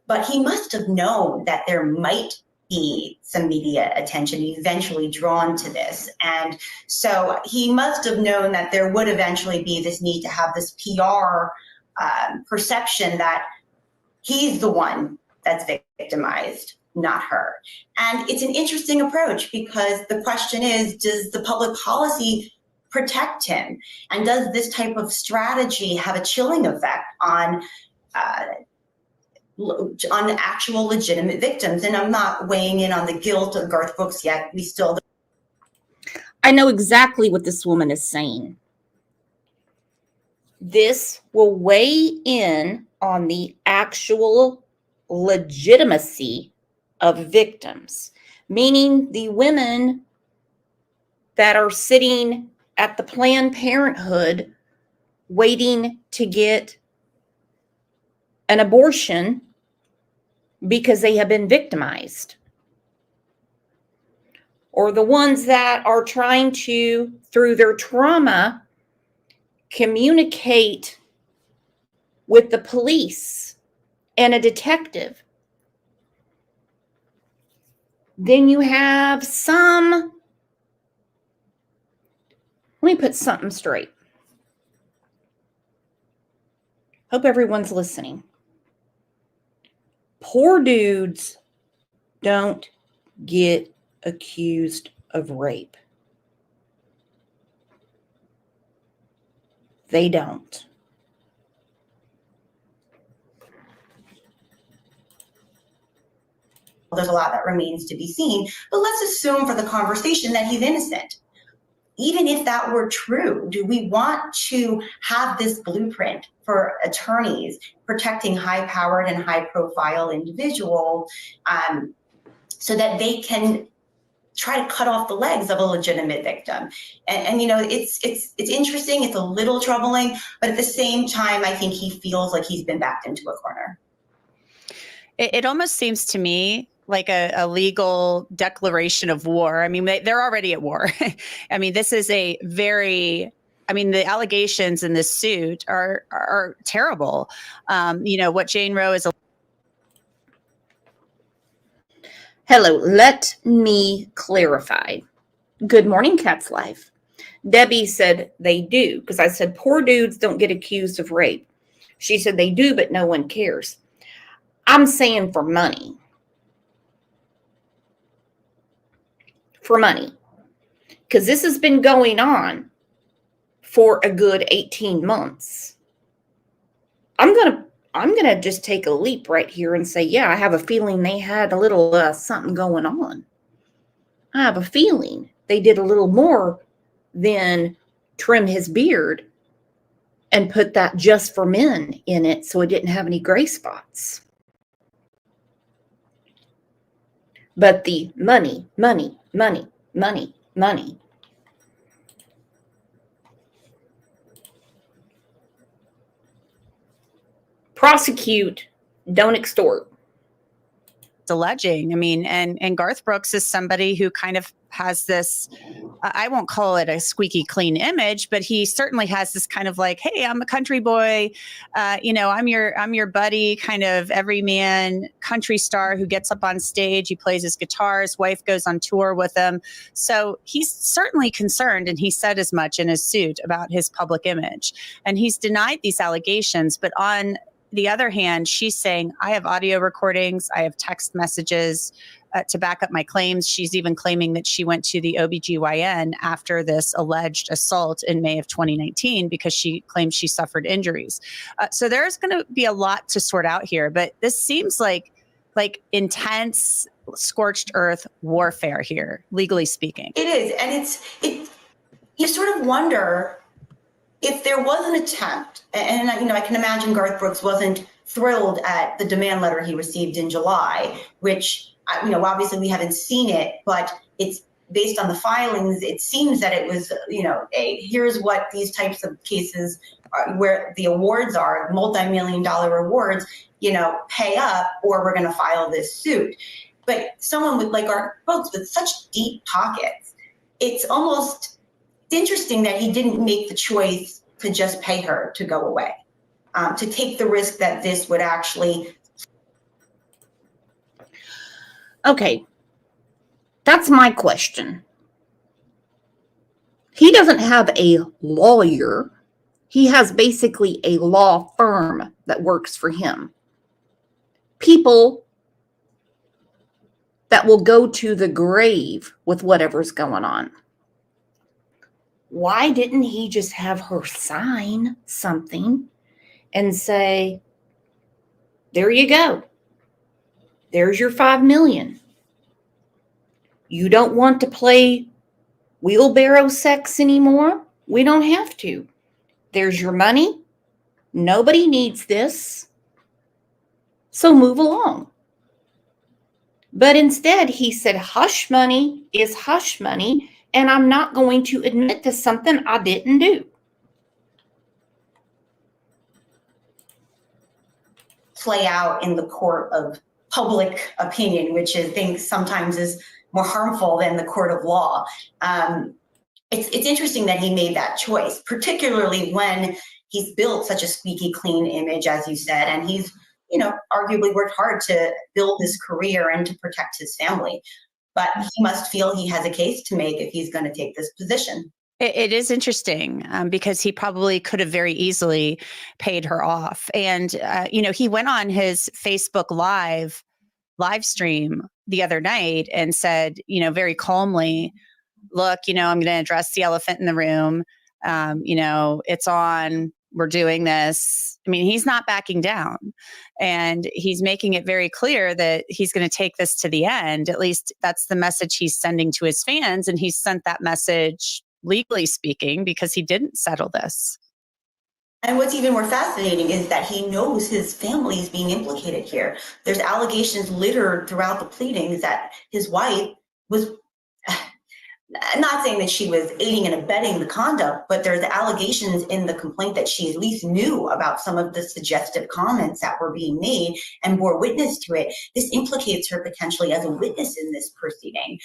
But he must have known that there might be some media attention eventually drawn to this. And so he must have known that there would eventually be this need to have this PR perception that he's the one that's victimized, not her. And it's an interesting approach, because the question is, does the public policy protect him? And does this type of strategy have a chilling effect on actual legitimate victims? And I'm not weighing in on the guilt of Garth Brooks yet. We still. I know exactly what this woman is saying. This will weigh in on the actual legitimacy of victims, meaning the women that are sitting at the Planned Parenthood waiting to get an abortion because they have been victimized, or the ones that are trying to, through their trauma, communicate with the police and a detective. Then you have some, let me put something straight. Hope everyone's listening. Poor dudes don't get accused of rape. They don't. There's a lot that remains to be seen, but let's assume for the conversation that he's innocent. Even if that were true, do we want to have this blueprint for attorneys protecting high-powered and high-profile individuals so that they can try to cut off the legs of a legitimate victim? And you know, it's interesting. It's a little troubling, but at the same time, I think he feels like he's been backed into a corner. It almost seems to me like a legal declaration of war. I mean, they're already at war. I mean, this is a very, I mean, the allegations in this suit are terrible. You know, what Jane Roe is. Hello, let me clarify. Good morning, Cats Life. Debbie said they do, because I said poor dudes don't get accused of rape. She said they do, but no one cares. I'm saying for money. For money. Because this has been going on for a good 18 months. I'm gonna just take a leap right here and say, yeah, I have a feeling they had a little something going on. I have a feeling they did a little more than trim his beard and put that just for men in it so it didn't have any gray spots. But the money. Prosecute, don't extort. Alleging. I mean, and Garth Brooks is somebody who kind of has this, I won't call it a squeaky clean image, but he certainly has this kind of like, hey, I'm a country boy, you know, I'm your buddy, kind of everyman country star who gets up on stage, he plays his guitar, his wife goes on tour with him. So he's certainly concerned, and he said as much in his suit about his public image. And he's denied these allegations, but on the other hand, she's saying, I have audio recordings, I have text messages to back up my claims. She's even claiming that she went to the OBGYN after this alleged assault in May of 2019 because she claims she suffered injuries. So there's going to be a lot to sort out here, but this seems like intense, scorched earth warfare here, legally speaking. It is, and you sort of wonder if there was an attempt, and you know, I can imagine Garth Brooks wasn't thrilled at the demand letter he received in July, which, you know, obviously we haven't seen it, but it's based on the filings. It seems that it was, you know, here's what these types of cases are, where the awards are, multi-million-dollar awards, you know, pay up or we're going to file this suit. But someone with like Garth Brooks with such deep pockets, it's interesting that he didn't make the choice to just pay her to go away, to take the risk that this would actually. Okay, that's my question. He doesn't have a lawyer. He has basically a law firm that works for him. People that will go to the grave with whatever's going on. Why didn't he just have her sign something and say, there you go. There's your $5 million. You don't want to play wheelbarrow sex anymore? We don't have to. There's your money. Nobody needs this. So move along. But instead, he said, hush money is hush money. And I'm not going to admit to something I didn't do. Play out in the court of public opinion, which I think sometimes is more harmful than the court of law. It's interesting that he made that choice, particularly when he's built such a squeaky clean image, as you said, and he's, you know, arguably worked hard to build his career and to protect his family. But he must feel he has a case to make if he's going to take this position. It is interesting because he probably could have very easily paid her off. And, you know, he went on his Facebook live stream the other night and said, you know, very calmly, look, you know, I'm going to address the elephant in the room. You know, it's on we're doing this. I mean, he's not backing down, and he's making it very clear that he's going to take this to the end. At least that's the message he's sending to his fans. And he's sent that message, legally speaking, because he didn't settle this. And what's even more fascinating is that he knows his family is being implicated here. There's allegations littered throughout the pleadings that his wife was, I'm not saying that she was aiding and abetting the conduct, but there's allegations in the complaint that she at least knew about some of the suggestive comments that were being made and bore witness to it. This implicates her potentially as a witness in this proceeding.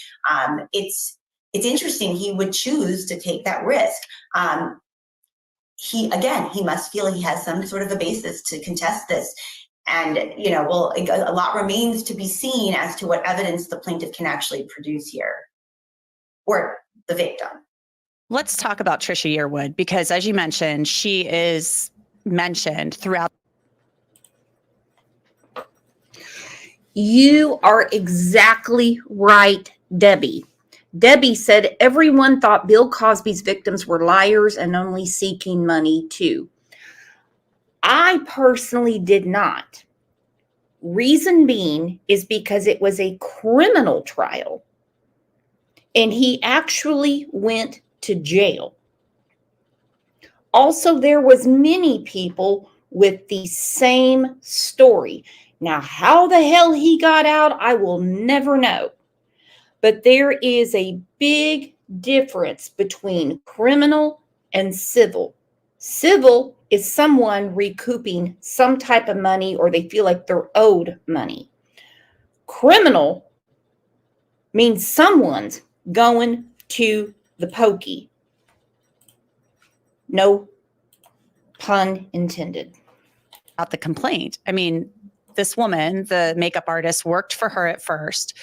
It's interesting he would choose to take that risk. He must feel he has some sort of a basis to contest this. And, a lot remains to be seen as to what evidence the plaintiff can actually produce here, or the victim. Let's talk about Trisha Yearwood, because as you mentioned, she is mentioned throughout. You are exactly right, Debbie. Debbie said everyone thought Bill Cosby's victims were liars and only seeking money too. I personally did not. Reason being is because it was a criminal trial and he actually went to jail. Also, there was many people with the same story. Now, how the hell he got out, I will never know. But there is a big difference between criminal and civil. Civil is someone recouping some type of money or they feel like they're owed money. Criminal means someone's going to the pokey. No pun intended. About the complaint. I mean, this woman, the makeup artist, worked for her at first.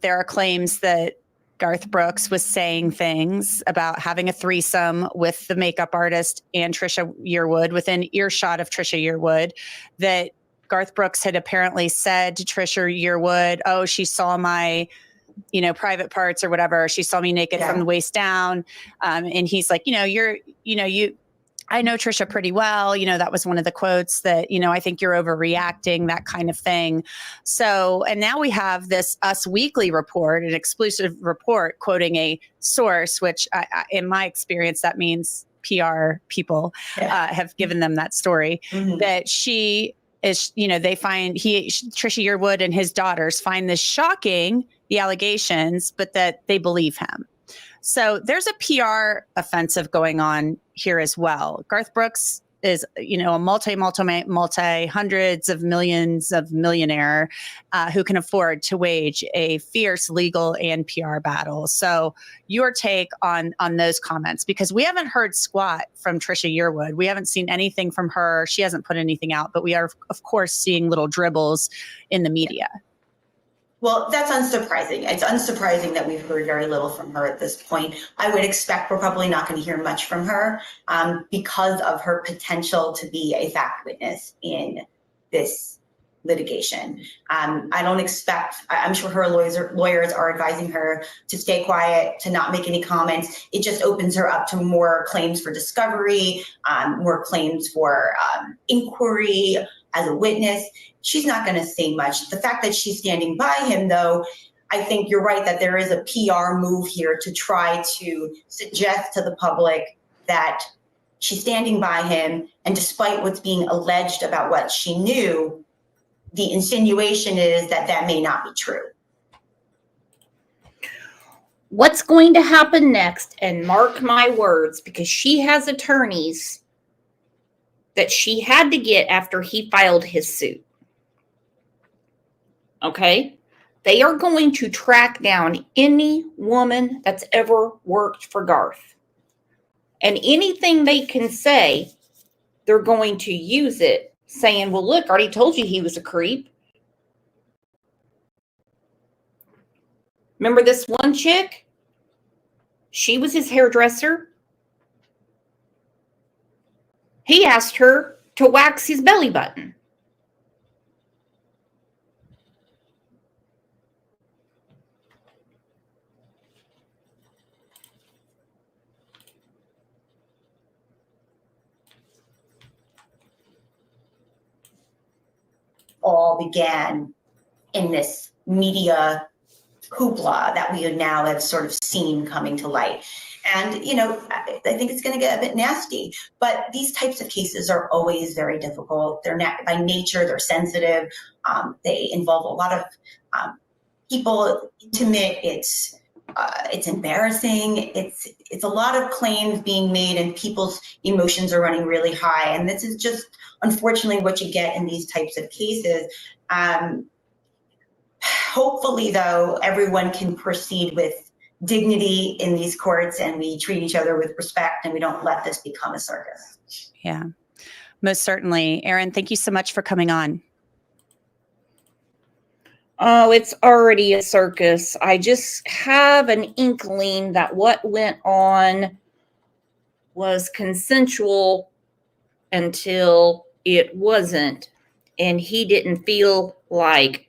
There are claims that Garth Brooks was saying things about having a threesome with the makeup artist and Trisha Yearwood within earshot of Trisha Yearwood, that Garth Brooks had apparently said to Trisha Yearwood, oh, she saw my, private parts or whatever. She saw me naked from the waist down. And he's like, I know Trisha pretty well. That was one of the quotes that, I think you're overreacting, that kind of thing. So, and now we have this Us Weekly report, an exclusive report quoting a source, which in my experience, that means PR people have given them that story, that she is, they find Trisha Yearwood and his daughters find this shocking, the allegations, but that they believe him. So there's a PR offensive going on here as well. Garth Brooks is, a multi hundreds of millions of millionaire who can afford to wage a fierce legal and PR battle. So your take on those comments, because we haven't heard squat from Trisha Yearwood. We haven't seen anything from her. She hasn't put anything out, but we are, of course, seeing little dribbles in the media. Well, that's unsurprising. It's unsurprising that we've heard very little from her at this point. I would expect we're probably not going to hear much from her because of her potential to be a fact witness in this litigation. I don't expect, I'm sure her lawyers are advising her to stay quiet, to not make any comments. It just opens her up to more claims for discovery, more claims for inquiry as a witness. She's not going to say much. The fact that she's standing by him, though, I think you're right that there is a PR move here to try to suggest to the public that she's standing by him. And despite what's being alleged about what she knew, the insinuation is that that may not be true. What's going to happen next, and mark my words, because she has attorneys that she had to get after he filed his suit. Okay? They are going to track down any woman that's ever worked for Garth. And anything they can say, they're going to use it, saying, well, look, I already told you he was a creep. Remember this one chick? She was his hairdresser. He asked her to wax his belly button. all began in this media hoopla that we now have sort of seen coming to light. And, you know, I think it's going to get a bit nasty, but these types of cases are always very difficult. They're by nature, they're sensitive. They involve a lot of people, intimate. It's embarrassing. It's a lot of claims being made, and people's emotions are running really high. And this is just unfortunately what you get in these types of cases. Hopefully, though, everyone can proceed with dignity in these courts, and we treat each other with respect, and we don't let this become a circus. Yeah, most certainly. Erin, thank you so much for coming on. Oh, it's already a circus. I just have an inkling that what went on was consensual until it wasn't, and he didn't feel like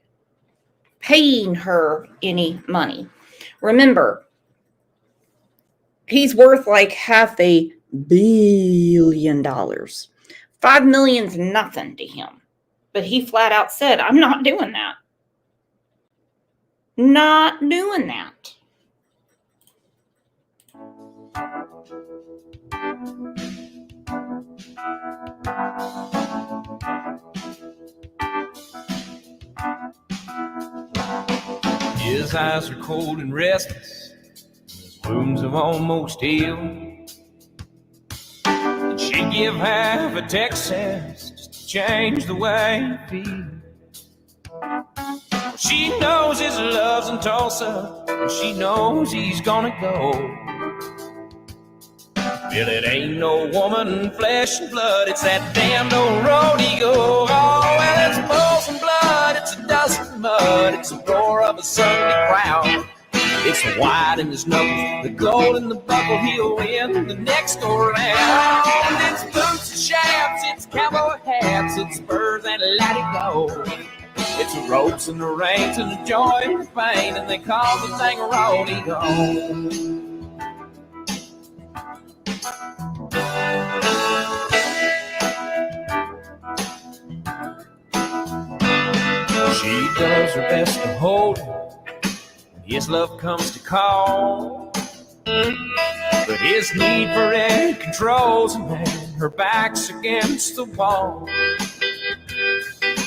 paying her any money. Remember, he's worth like $500 million. $5 million's nothing to him. But he flat out said, I'm not doing that. Not doing that. His eyes are cold and restless. His wounds have almost healed. And she'd give half a Texas just to change the way he feels. She knows his love's in Tulsa, and she knows he's gonna go. Well, it ain't no woman, flesh and blood, it's that damned old road he goes. Oh, well, it's bulls and blood, it's a dust and mud, it's the roar of a Sunday crowd. It's the white in his knuckles, the gold in the buckle, he'll win the next go round. It's boots and shafts, it's cowboy hats, it's spurs and let it go. It's the ropes and the reins and the joy and the pain, and they call the thing a rodeo. She does her best to hold him when his love comes to call. But his need for it controls him, and her back's against the wall.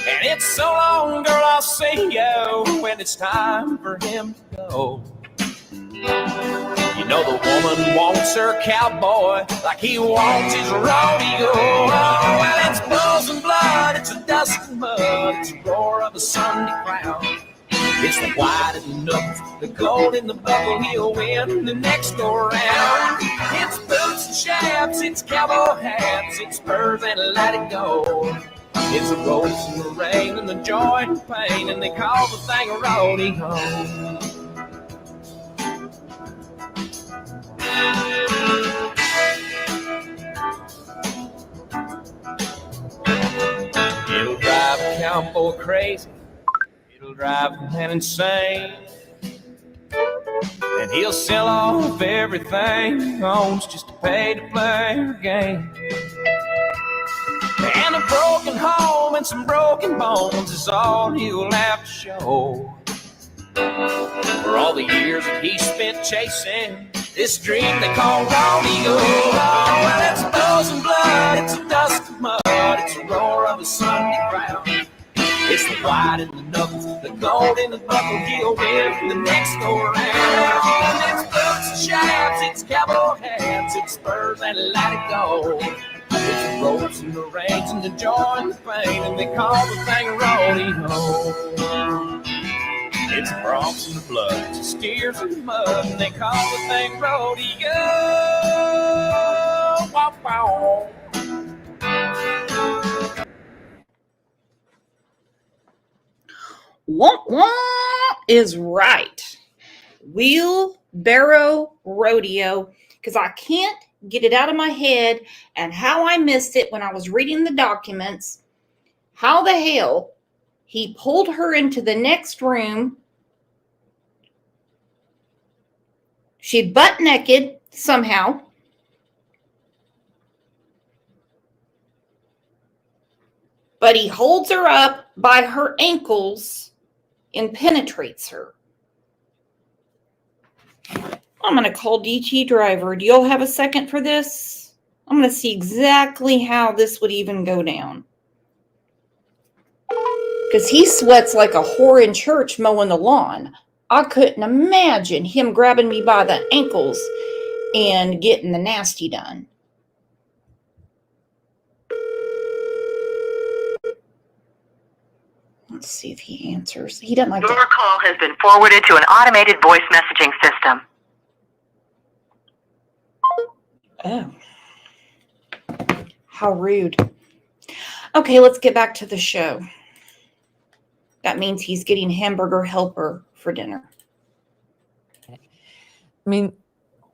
And it's so long, girl, I'll see you when it's time for him to go. You know the woman wants her cowboy like he wants his rodeo. Oh, well, it's bulls and blood, it's a dust and mud, it's the roar of a Sunday crowd. It's the white in the knuckles, the gold in the buckle, he'll win the next go round. It's boots and shafts, it's cowboy hats, it's spurs and let it go. It's the ropes and the rain and the joy and the pain, and they call the thing a rodeo. It'll drive a cowboy crazy, it'll drive a man insane, and he'll sell off everything he owns just to pay to play her game. And a broken home and some broken bones is all he'll have to show for all the years that he spent chasing this dream they call rodeo. Oh, well, it's bulls and blood, it's a dust and mud, it's the roar of a Sunday crowd. It's the white in the knuckles, the gold in the buckle, he'll win the next go around. It's boots and shafts, it's cowboy hats, it's spurs and let it go. It's the ropes and the reins and the joy and the pain, and they call the thing a rodeo. It's the broncs and the blood, it's the steers and the mud, and they call the thing rodeo. Wow, wow. Womp womp is right. Wheelbarrow rodeo, because I can't get it out of my head, and how I missed it when I was reading the documents. How the hell he pulled her into the next room. She'd butt naked somehow. but he holds her up by her ankles and penetrates her. I'm going to call DT driver. Do y'all have a second for this? I'm going to see exactly how this would even go down. Because he sweats like a whore in church mowing the lawn. I couldn't imagine him grabbing me by the ankles and getting the nasty done. Let's see if he answers. He doesn't like Your to. call has been forwarded to an automated voice messaging system. Oh. How rude. Okay, let's get back to the show. That means he's getting hamburger helper for dinner. I mean,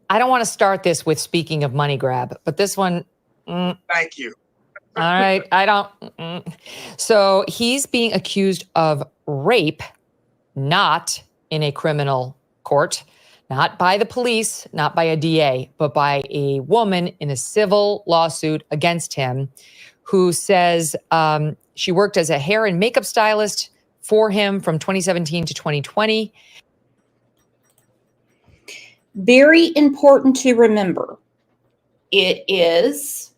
I don't want to start this with speaking of money grab, but this one. Thank you. All right. I don't. So he's being accused of rape, not in a criminal court, not by the police, not by a DA, but by a woman in a civil lawsuit against him who says she worked as a hair and makeup stylist for him from 2017 to 2020. Very important to remember. It is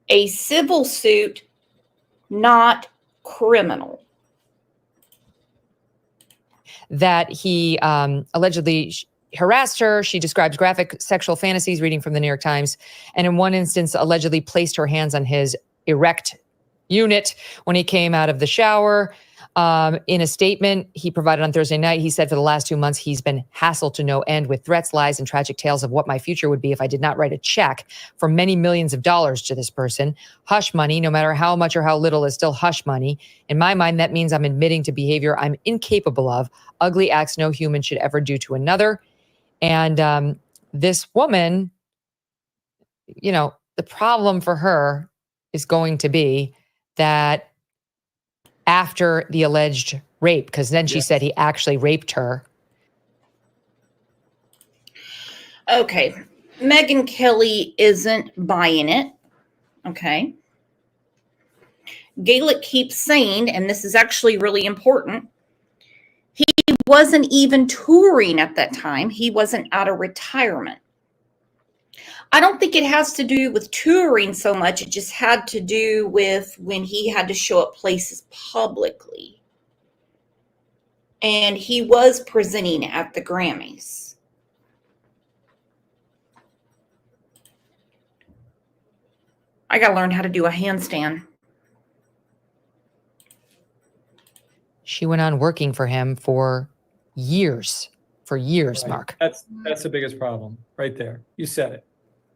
a civil suit, not criminal. That he allegedly harassed her. She describes graphic sexual fantasies, reading from the New York Times. And in one instance, allegedly placed her hands on his erect unit when he came out of the shower. In a statement he provided on Thursday night, he said for the last 2 months, he's been hassled to no end with threats, lies, and tragic tales of what my future would be if I did not write a check for many millions of dollars to this person. Hush money, no matter how much or how little, is still hush money. In my mind, that means I'm admitting to behavior I'm incapable of, ugly acts no human should ever do to another. And this woman, you know, the problem for her is going to be that after the alleged rape, because then she said he actually raped her. Okay. Megyn Kelly isn't buying it. Okay. Gaelic keeps saying, and this is actually really important, he wasn't even touring at that time. He wasn't out of retirement. I don't think it has to do with touring so much. It just had to do with when he had to show up places publicly. And he was presenting at the Grammys. I got to learn how to do a handstand. She went on working for him for years. Right. Mark. That's the biggest problem right there. You said it.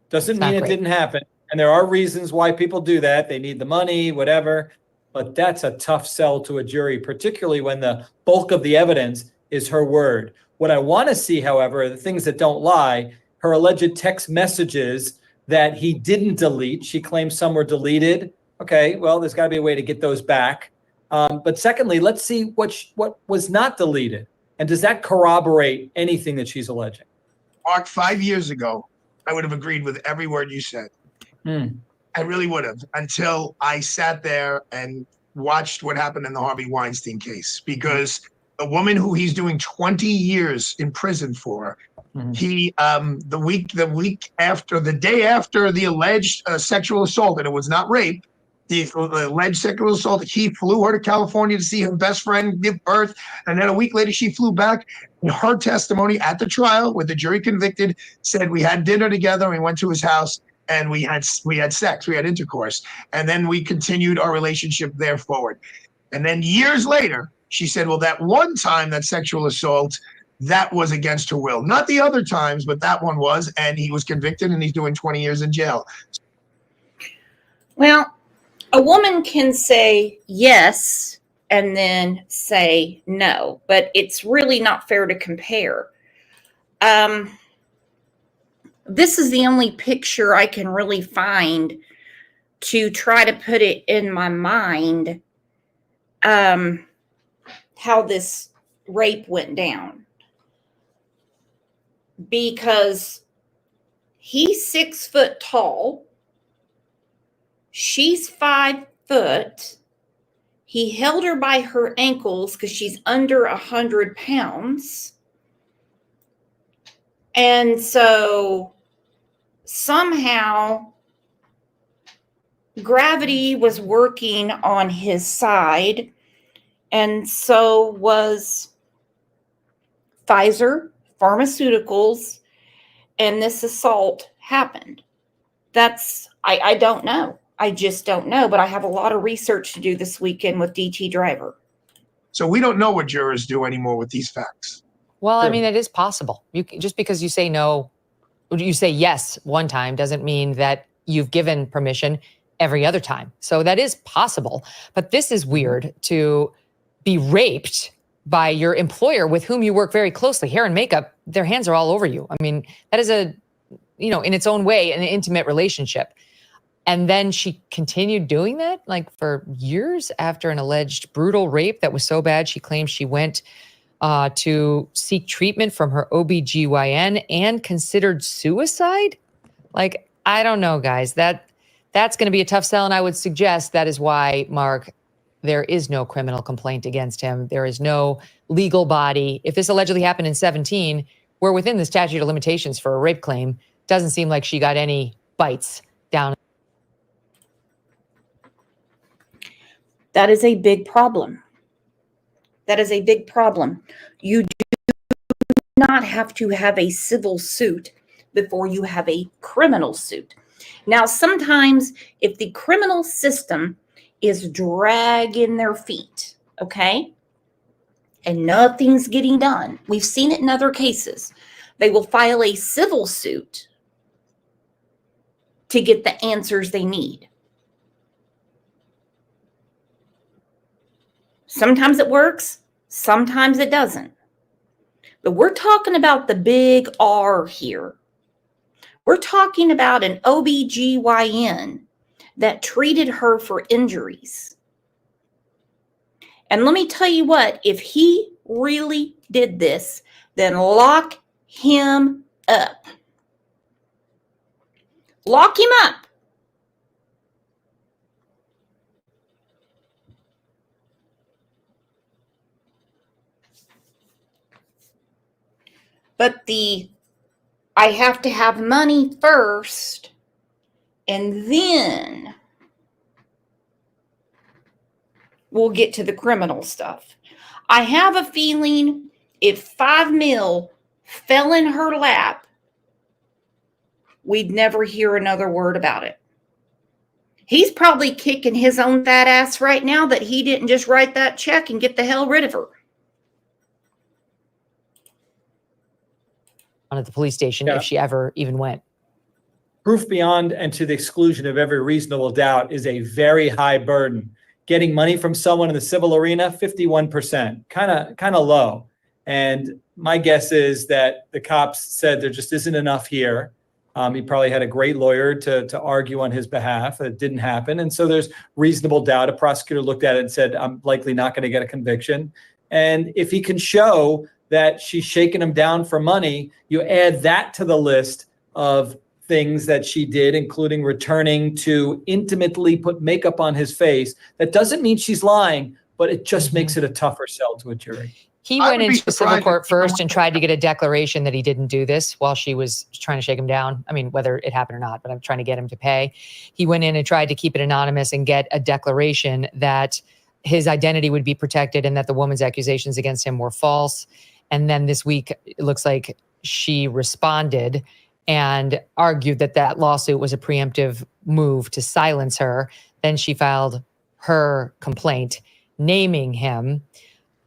Doesn't It's not mean it great. didn't happen. And there are reasons why people do that. They need the money, whatever. But that's a tough sell to a jury, particularly when the bulk of the evidence is her word. What I want to see, however, are the things that don't lie. Her alleged text messages that he didn't delete. She claims some were deleted. Okay, well, there's got to be a way to get those back. But secondly, let's see what was not deleted. And does that corroborate anything that she's alleging? Mark, 5 years ago, I would have agreed with every word you said. I really would have, until I sat there and watched what happened in the Harvey Weinstein case. Because the woman who he's doing 20 years in prison for, he the day after the alleged sexual assault, and it was not rape, the alleged sexual assault, he flew her to California to see her best friend give birth. And then a week later, she flew back. And her testimony at the trial, with the jury convicted, said we had dinner together. We went to his house and we had sex. We had intercourse. And then we continued our relationship there forward. And then years later, she said, well, that one time, that sexual assault, that was against her will. Not the other times, but that one was. And he was convicted and he's doing 20 years in jail. Well, a woman can say yes and then say no, but it's really not fair to compare. This is the only picture I can really find to try to put it in my mind how this rape went down. Because he's 6 foot tall. She's 5 foot. He held her by her ankles because she's under 100 pounds. And so somehow gravity was working on his side, and so was Pfizer Pharmaceuticals, and this assault happened. I don't know. I just don't know, but I have a lot of research to do this weekend with DT Driver. So we don't know what jurors do anymore with these facts. Well, I Sure. mean, it is possible. Just because you say no, you say yes one time doesn't mean that you've given permission every other time. So that is possible. But this is weird to be raped by your employer with whom you work very closely. Hair and makeup, their hands are all over you. I mean, that is in its own way, an intimate relationship. And then she continued doing that like for years after an alleged brutal rape that was so bad she claimed she went to seek treatment from her OBGYN and considered suicide. Like, I don't know, guys. That's going to be a tough sell. And I would suggest that is why, Mark, there is no criminal complaint against him. There is no legal body. If this allegedly happened in 2017, we're within the statute of limitations for a rape claim. Doesn't seem like she got any bites down. That is a big problem. That is a big problem. You do not have to have a civil suit before you have a criminal suit. Now, sometimes if the criminal system is dragging their feet, okay, and nothing's getting done, we've seen it in other cases, they will file a civil suit to get the answers they need. Sometimes it works, sometimes it doesn't. But we're talking about the big R here. We're talking about an OBGYN that treated her for injuries. And let me tell you what, if he really did this, then lock him up. Lock him up. But I have to have money first, and then we'll get to the criminal stuff. I have a feeling if $5 million fell in her lap, we'd never hear another word about it. He's probably kicking his own fat ass right now that he didn't just write that check and get the hell rid of her. At the police station, if she ever even went. Proof beyond and to the exclusion of every reasonable doubt is a very high burden. Getting money from someone in the civil arena, 51%, kind of low. And my guess is that the cops said there just isn't enough here. He probably had a great lawyer to argue on his behalf. It didn't happen. And so there's reasonable doubt. A prosecutor looked at it and said, I'm likely not going to get a conviction. And if he can show that she's shaking him down for money, you add that to the list of things that she did, including returning to intimately put makeup on his face. That doesn't mean she's lying, but it just makes it a tougher sell to a jury. He went into civil court first and tried to get a declaration that he didn't do this while she was trying to shake him down. I mean, whether it happened or not, but I'm trying to get him to pay. He went in and tried to keep it anonymous and get a declaration that his identity would be protected and that the woman's accusations against him were false. And then this week, it looks like she responded and argued that that lawsuit was a preemptive move to silence her. Then she filed her complaint, naming him.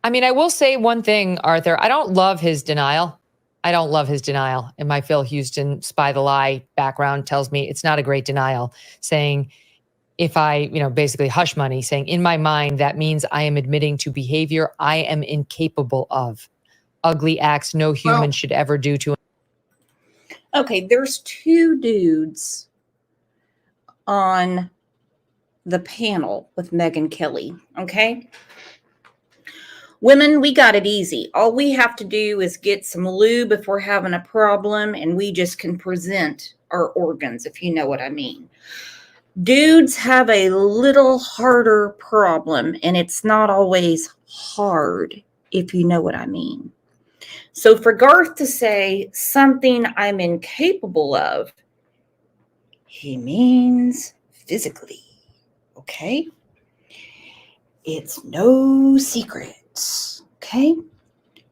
I mean, I will say one thing, Arthur. I don't love his denial. And my Phil Houston spy the lie background tells me it's not a great denial, saying if I, basically hush money, saying in my mind, that means I am admitting to behavior I am incapable of. Ugly acts no human should ever do to. Okay, there's two dudes on the panel with Megyn Kelly, okay? Women, we got it easy. All we have to do is get some lube if we're having a problem, and we just can present our organs, if you know what I mean. dudes have a little harder problem, and it's not always hard, if you know what I mean. So for Garth to say something I'm incapable of, he means physically, okay? It's no secret, okay?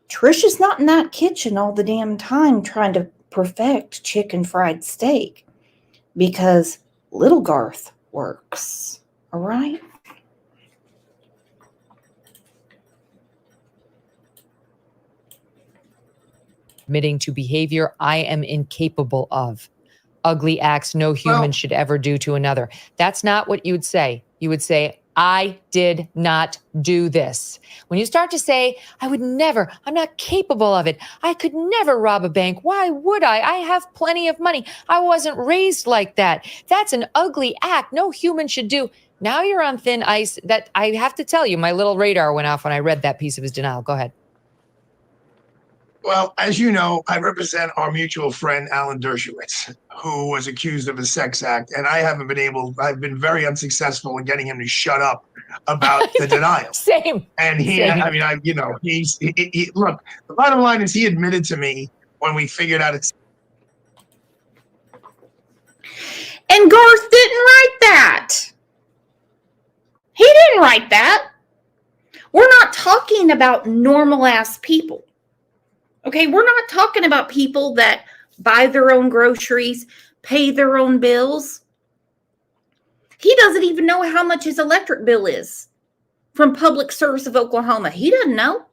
Trisha's not in that kitchen all the damn time trying to perfect chicken fried steak because little Garth works, all right? Admitting to behavior I am incapable of. Ugly acts no human should ever do to another. That's not what you would say. You would say, I did not do this. When you start to say, I would never, I'm not capable of it. I could never rob a bank. Why would I? I have plenty of money. I wasn't raised like that. That's an ugly act no human should do. Now you're on thin ice. That I have to tell you, my little radar went off when I read that piece of his denial. Go ahead. Well, as you know, I represent our mutual friend, Alan Dershowitz, who was accused of a sex act. And I've been very unsuccessful in getting him to shut up about the denial. Same. And Same. Look, the bottom line is he admitted to me when we figured out it's. And Garth didn't write that. He didn't write that. We're not talking about normal ass people. Okay, we're not talking about people that buy their own groceries, pay their own bills. He doesn't even know how much his electric bill is from Public Service of Oklahoma. He doesn't know.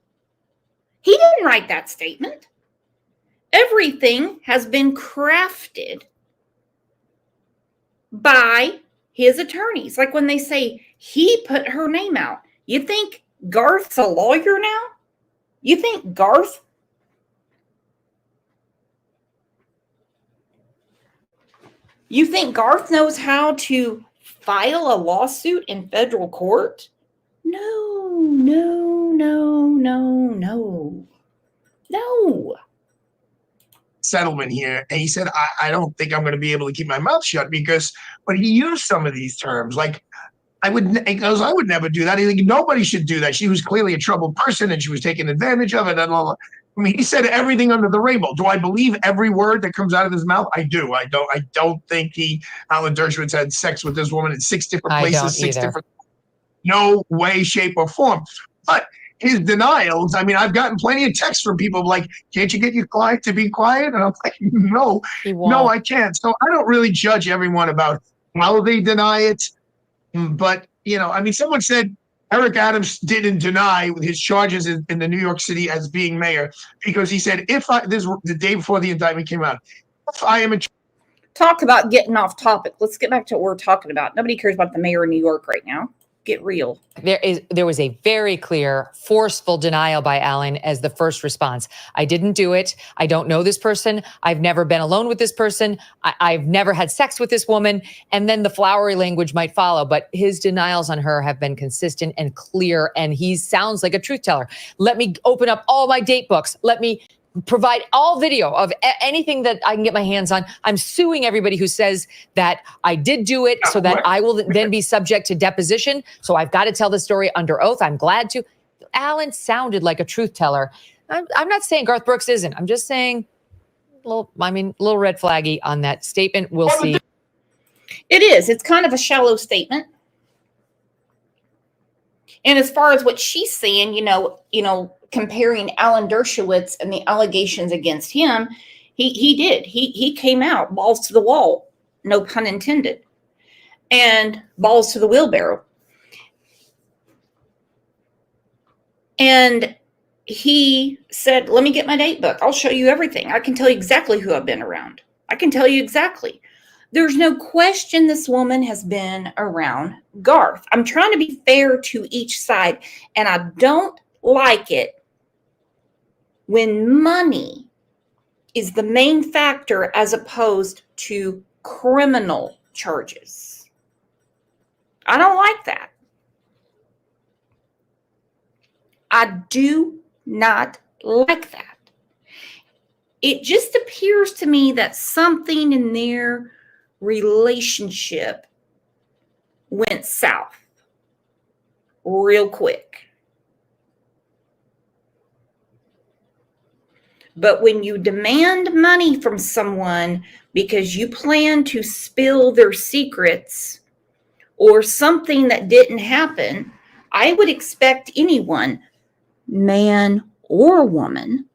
He didn't write that statement. Everything has been crafted by his attorneys. Like when they say he put her name out. You think Garth's a lawyer now? You think Garth knows how to file a lawsuit in federal court? No. Settlement here, and he said, I don't think I'm going to be able to keep my mouth shut but he used some of these terms like I would never do that. Nobody should do that. She was clearly a troubled person and she was taking advantage of it. And blah, blah. I mean, he said everything under the rainbow. Do I believe every word that comes out of his mouth? I do. I don't think Alan Dershowitz had sex with this woman in 6 different places, no way, shape, or form. But his denials, I mean, I've gotten plenty of texts from people like, can't you get your client to be quiet? And I'm like, no, I can't. So I don't really judge everyone about how they deny it. But, someone said Eric Adams didn't deny his charges in the New York City as being mayor because he said, the day before the indictment came out, if I am talk about getting off topic. Let's get back to what we're talking about. Nobody cares about the mayor of New York right now. Get real. There was a very clear, forceful denial by Alan as the first response. I didn't do it. I don't know this person. I've never been alone with this person. I've never had sex with this woman. And then the flowery language might follow. But his denials on her have been consistent and clear. And he sounds like a truth teller. Let me open up all my date books. Let me provide all video of anything that I can get my hands on. I'm suing everybody who says that I did do it so that I will then be subject to deposition. So I've got to tell the story under oath. I'm glad to. Alan sounded like a truth teller. I'm not saying Garth Brooks isn't. I'm just saying a little red flaggy on that statement. We'll see. It is. It's kind of a shallow statement. And as far as what she's saying, comparing Alan Dershowitz and the allegations against him, he did. He came out balls to the wall, no pun intended, and balls to the wheelbarrow. And he said, let me get my date book. I'll show you everything. I can tell you exactly who I've been around. I can tell you exactly. There's no question this woman has been around Garth. I'm trying to be fair to each side, and I don't like it when money is the main factor as opposed to criminal charges. I don't like that. I do not like that. It just appears to me that something in their relationship went south real quick. But when you demand money from someone because you plan to spill their secrets or something that didn't happen, I would expect anyone, man or woman,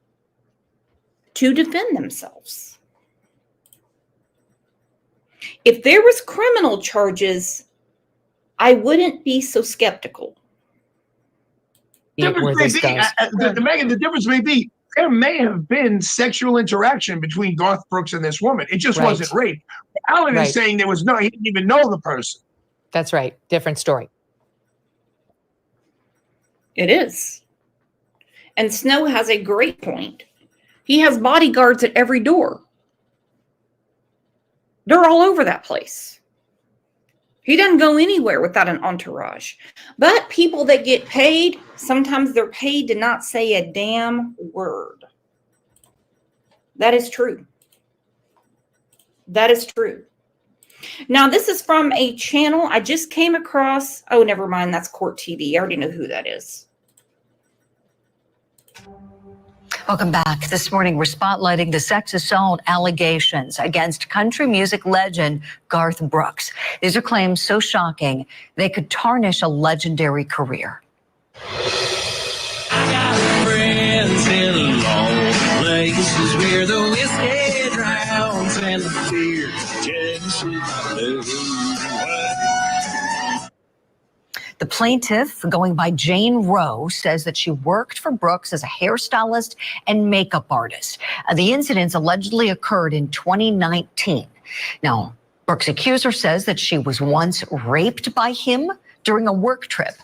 to defend themselves. If there was criminal charges, I wouldn't be so skeptical. Where this goes. Megan, the difference may be there may have been sexual interaction between Garth Brooks and this woman. It just Right. wasn't rape. Alan Right. is saying there was no, he didn't even know the person. That's right. Different story. It is. And Snow has a great point. He has bodyguards at every door. They're all over that place. He doesn't go anywhere without an entourage. But people that get paid, sometimes they're paid to not say a damn word. That is true. That is true. Now, this is from a channel I just came across. Oh, never mind. That's Court TV. I already know who that is. Welcome back. This morning, we're spotlighting the sex assault allegations against country music legend Garth Brooks. These are claims so shocking they could tarnish a legendary career. I got friends in long places where the whiskey drowns and the fear chases my love. The plaintiff, going by Jane Rowe, says that she worked for Brooks as a hairstylist and makeup artist. The incidents allegedly occurred in 2019. Now, Brooks' accuser says that she was once raped by him during a work trip.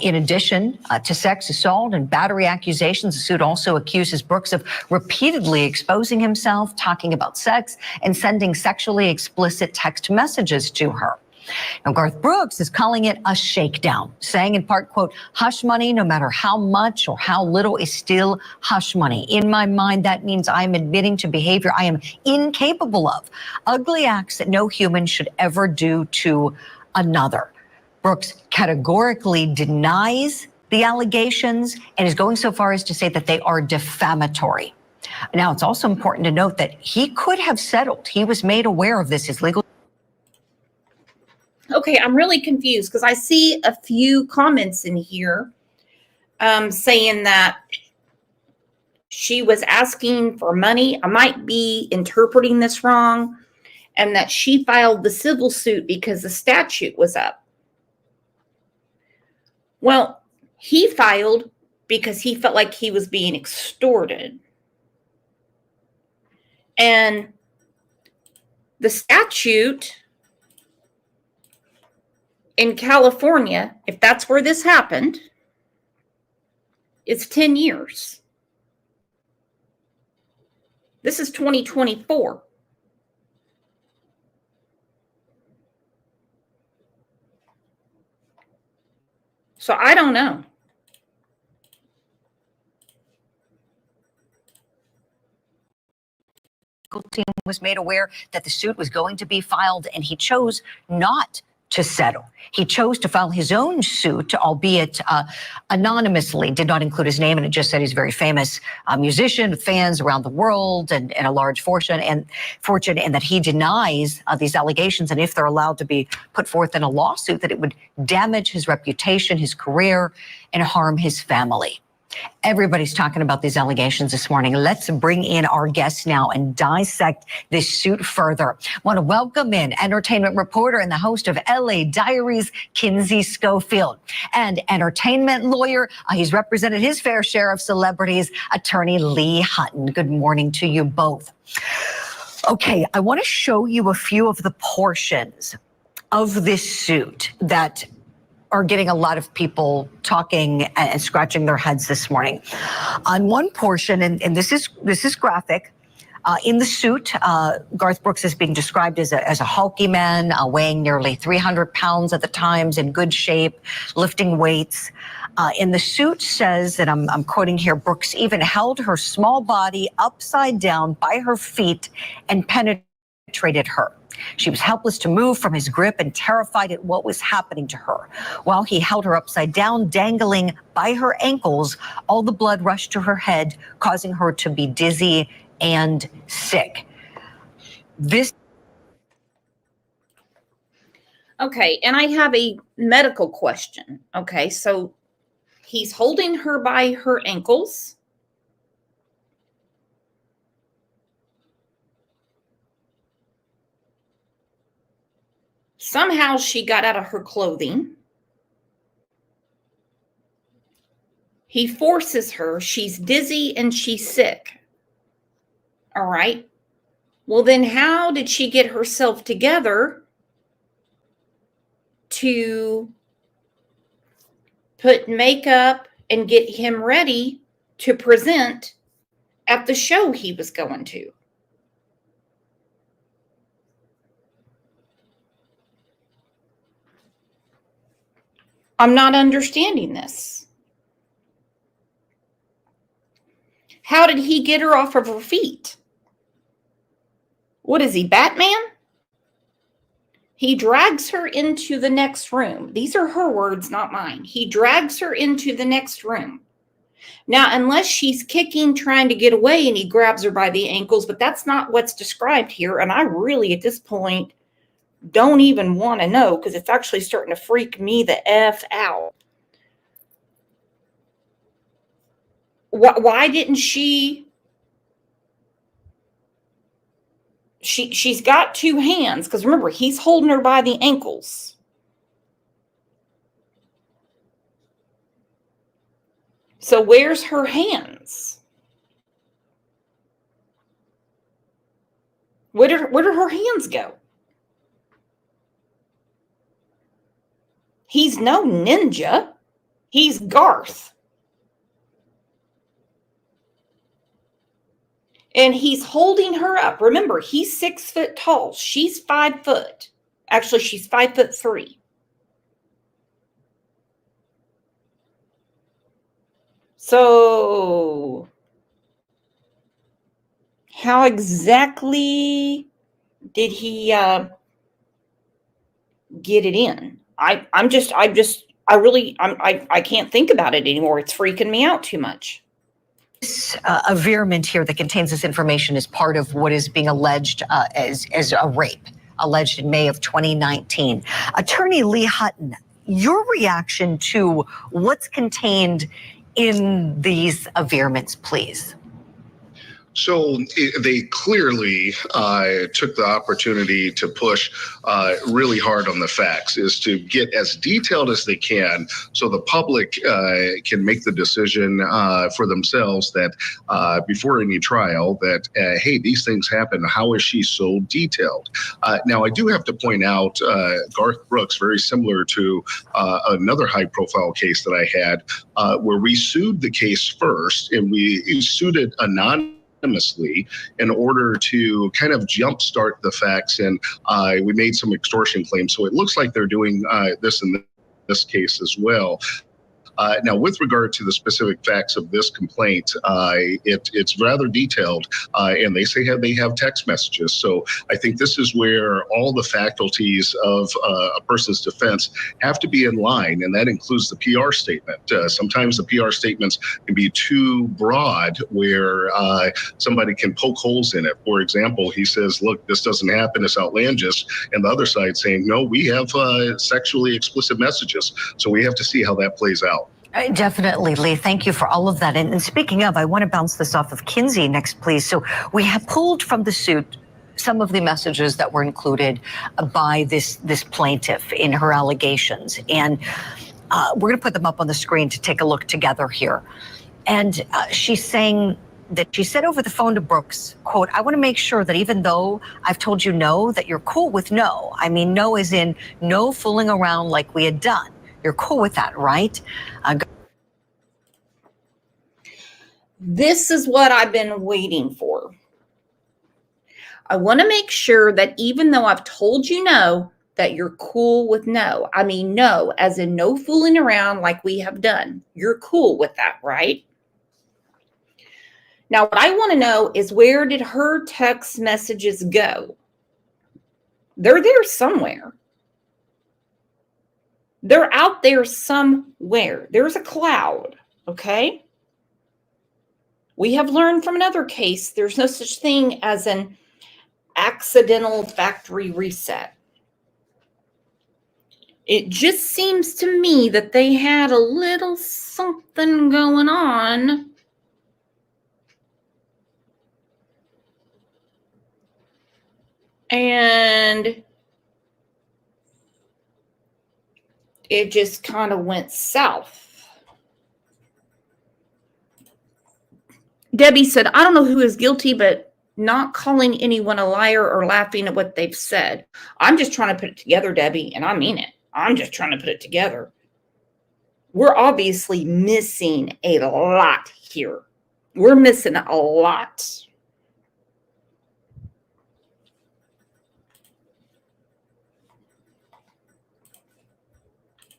In addition to sex assault and battery accusations, the suit also accuses Brooks of repeatedly exposing himself, talking about sex, and sending sexually explicit text messages to her. Now, Garth Brooks is calling it a shakedown, saying in part, quote, hush money, no matter how much or how little, is still hush money. In my mind, that means I am admitting to behavior I am incapable of, ugly acts that no human should ever do to another. Brooks categorically denies the allegations and is going so far as to say that they are defamatory. Now, it's also important to note that he could have settled. He was made aware of this. His legal. Okay, I'm really confused because I see a few comments in here saying that she was asking for money. I might be interpreting this wrong, and that she filed the civil suit because the statute was up. Well, he filed because he felt like he was being extorted. And the statute in California, if that's where this happened, it's 10 years. This is 2024. So I don't know. Team was made aware that the suit was going to be filed, and he chose not to settle. He chose to file his own suit, albeit anonymously, did not include his name, and it just said he's a very famous musician with fans around the world and a large fortune, and that he denies these allegations, and if they're allowed to be put forth in a lawsuit, that it would damage his reputation, his career, and harm his family. Everybody's talking about these allegations this morning. Let's bring in our guests now and dissect this suit further. I want to welcome in entertainment reporter and the host of LA Diaries, Kinsey Schofield, and entertainment lawyer. He's represented his fair share of celebrities, attorney Lee Hutton. Good morning to you both. Okay, I want to show you a few of the portions of this suit that are getting a lot of people talking and scratching their heads this morning. On one portion, and this is graphic, in the suit, Garth Brooks is being described as a hulky man, weighing nearly 300 pounds at the times, in good shape, lifting weights. In the suit says, and I'm quoting here, Brooks even held her small body upside down by her feet and penetrated penetrated her. She was helpless to move from his grip and terrified at what was happening to her. While he held her upside down, dangling by her ankles, all the blood rushed to her head, causing her to be dizzy and sick. Okay, and I have a medical question. Okay, so he's holding her by her ankles. Somehow she got out of her clothing. He forces her. She's dizzy and she's sick. All right. Well, then how did she get herself together to put makeup and get him ready to present at the show he was going to? I'm not understanding this. How did he get her off of her feet? What is he, Batman? He drags her into the next room. These are her words, not mine. He drags her into the next room. Now, unless she's kicking, trying to get away, and he grabs her by the ankles, but that's not what's described here. And I really, at this point, don't even want to know, because it's actually starting to freak me the F out. Why didn't she's got two hands, because remember, he's holding her by the ankles. So where's her hands? Where did her hands go? He's no ninja. He's Garth. And he's holding her up. Remember, he's 6 foot tall. She's 5 foot. Actually, she's 5'3". So, how exactly did he get it in? I can't think about it anymore. It's freaking me out too much. A virement here that contains this information is part of what is being alleged as a rape, alleged in May of 2019. Attorney Lee Hutton, your reaction to what's contained in these virements, please. So they clearly took the opportunity to push really hard on the facts, is to get as detailed as they can so the public can make the decision for themselves that before any trial that, hey, these things happen. How is she so detailed? Now, I do have to point out Garth Brooks, very similar to another high profile case that I had where we sued the case first, and we sued it anonymously in order to kind of jumpstart the facts, and we made some extortion claims. So it looks like they're doing this in this case as well. Now, with regard to the specific facts of this complaint, it's rather detailed, and they say they have text messages. So I think this is where all the faculties of a person's defense have to be in line, and that includes the PR statement. Sometimes the PR statements can be too broad, where somebody can poke holes in it. For example, he says, look, this doesn't happen, it's outlandish. And the other side saying, no, we have sexually explicit messages. So we have to see how that plays out. Definitely, Lee. Thank you for all of that. And speaking of, I want to bounce this off of Kinsey next, please. So we have pulled from the suit some of the messages that were included by this plaintiff in her allegations. And we're going to put them up on the screen to take a look together here. And she's saying that she said over the phone to Brooks, quote, I want to make sure that even though I've told you no, that you're cool with no. I mean, no as in no fooling around like we had done. You're cool with that, right? This is what I've been waiting for. I want to make sure that even though I've told you no, that you're cool with no. I mean, no, as in no fooling around like we have done. You're cool with that, right? Now, what I want to know is, where did her text messages go? They're there somewhere. They're out there somewhere. There's a cloud, okay? We have learned from another case, there's no such thing as an accidental factory reset. It just seems to me that they had a little something going on. And it just kind of went south. Debbie said, I don't know who is guilty, but not calling anyone a liar or laughing at what they've said. I'm just trying to put it together, Debbie, and I mean it. I'm just trying to put it together. We're obviously missing a lot here. We're missing a lot.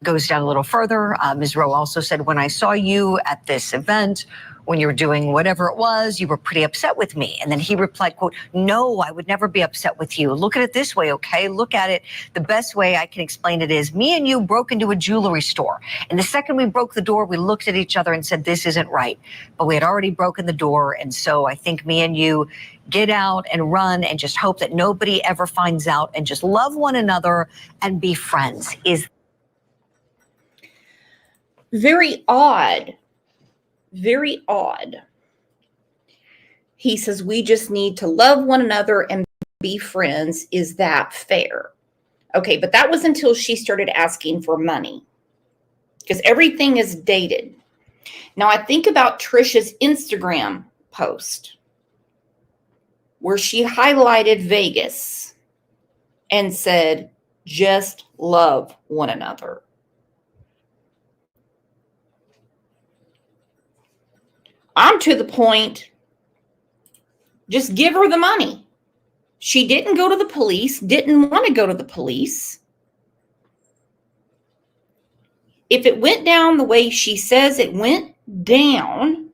Goes down a little further. Ms. Rowe also said, when I saw you at this event, when you were doing whatever it was, you were pretty upset with me. And then he replied, quote, no, I would never be upset with you. Look at it this way, okay? Look at it. The best way I can explain it is me and you broke into a jewelry store. And the second we broke the door, we looked at each other and said, this isn't right. But we had already broken the door. And so I think me and you get out and run and just hope that nobody ever finds out and just love one another and be friends. Is very odd. Very odd. He says, we just need to love one another and be friends. Is that fair? Okay, but that was until she started asking for money, because everything is dated. Now I think about Trisha's Instagram post where she highlighted Vegas and said, just love one another. I'm to the point, just give her the money. She didn't go to the police, didn't want to go to the police. If it went down the way she says it went down,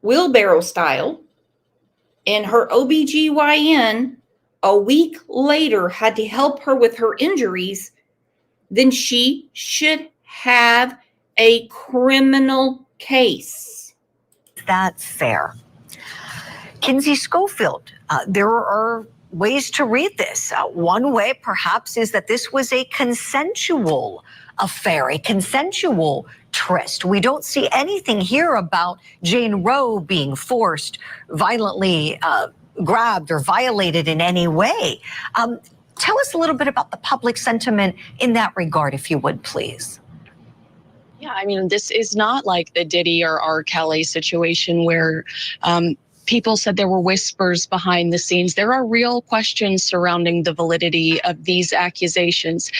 wheelbarrow style, and her OBGYN a week later had to help her with her injuries, then she should have a criminal case. that fair? Kinsey Schofield, there are ways to read this. One way, perhaps, is that this was a consensual affair, a consensual tryst. We don't see anything here about Jane Roe being forced, violently grabbed, or violated in any way. Tell us a little bit about the public sentiment in that regard, if you would, please. Yeah, I mean, this is not like the Diddy or R. Kelly situation where people said there were whispers behind the scenes. There are real questions surrounding the validity of these accusations,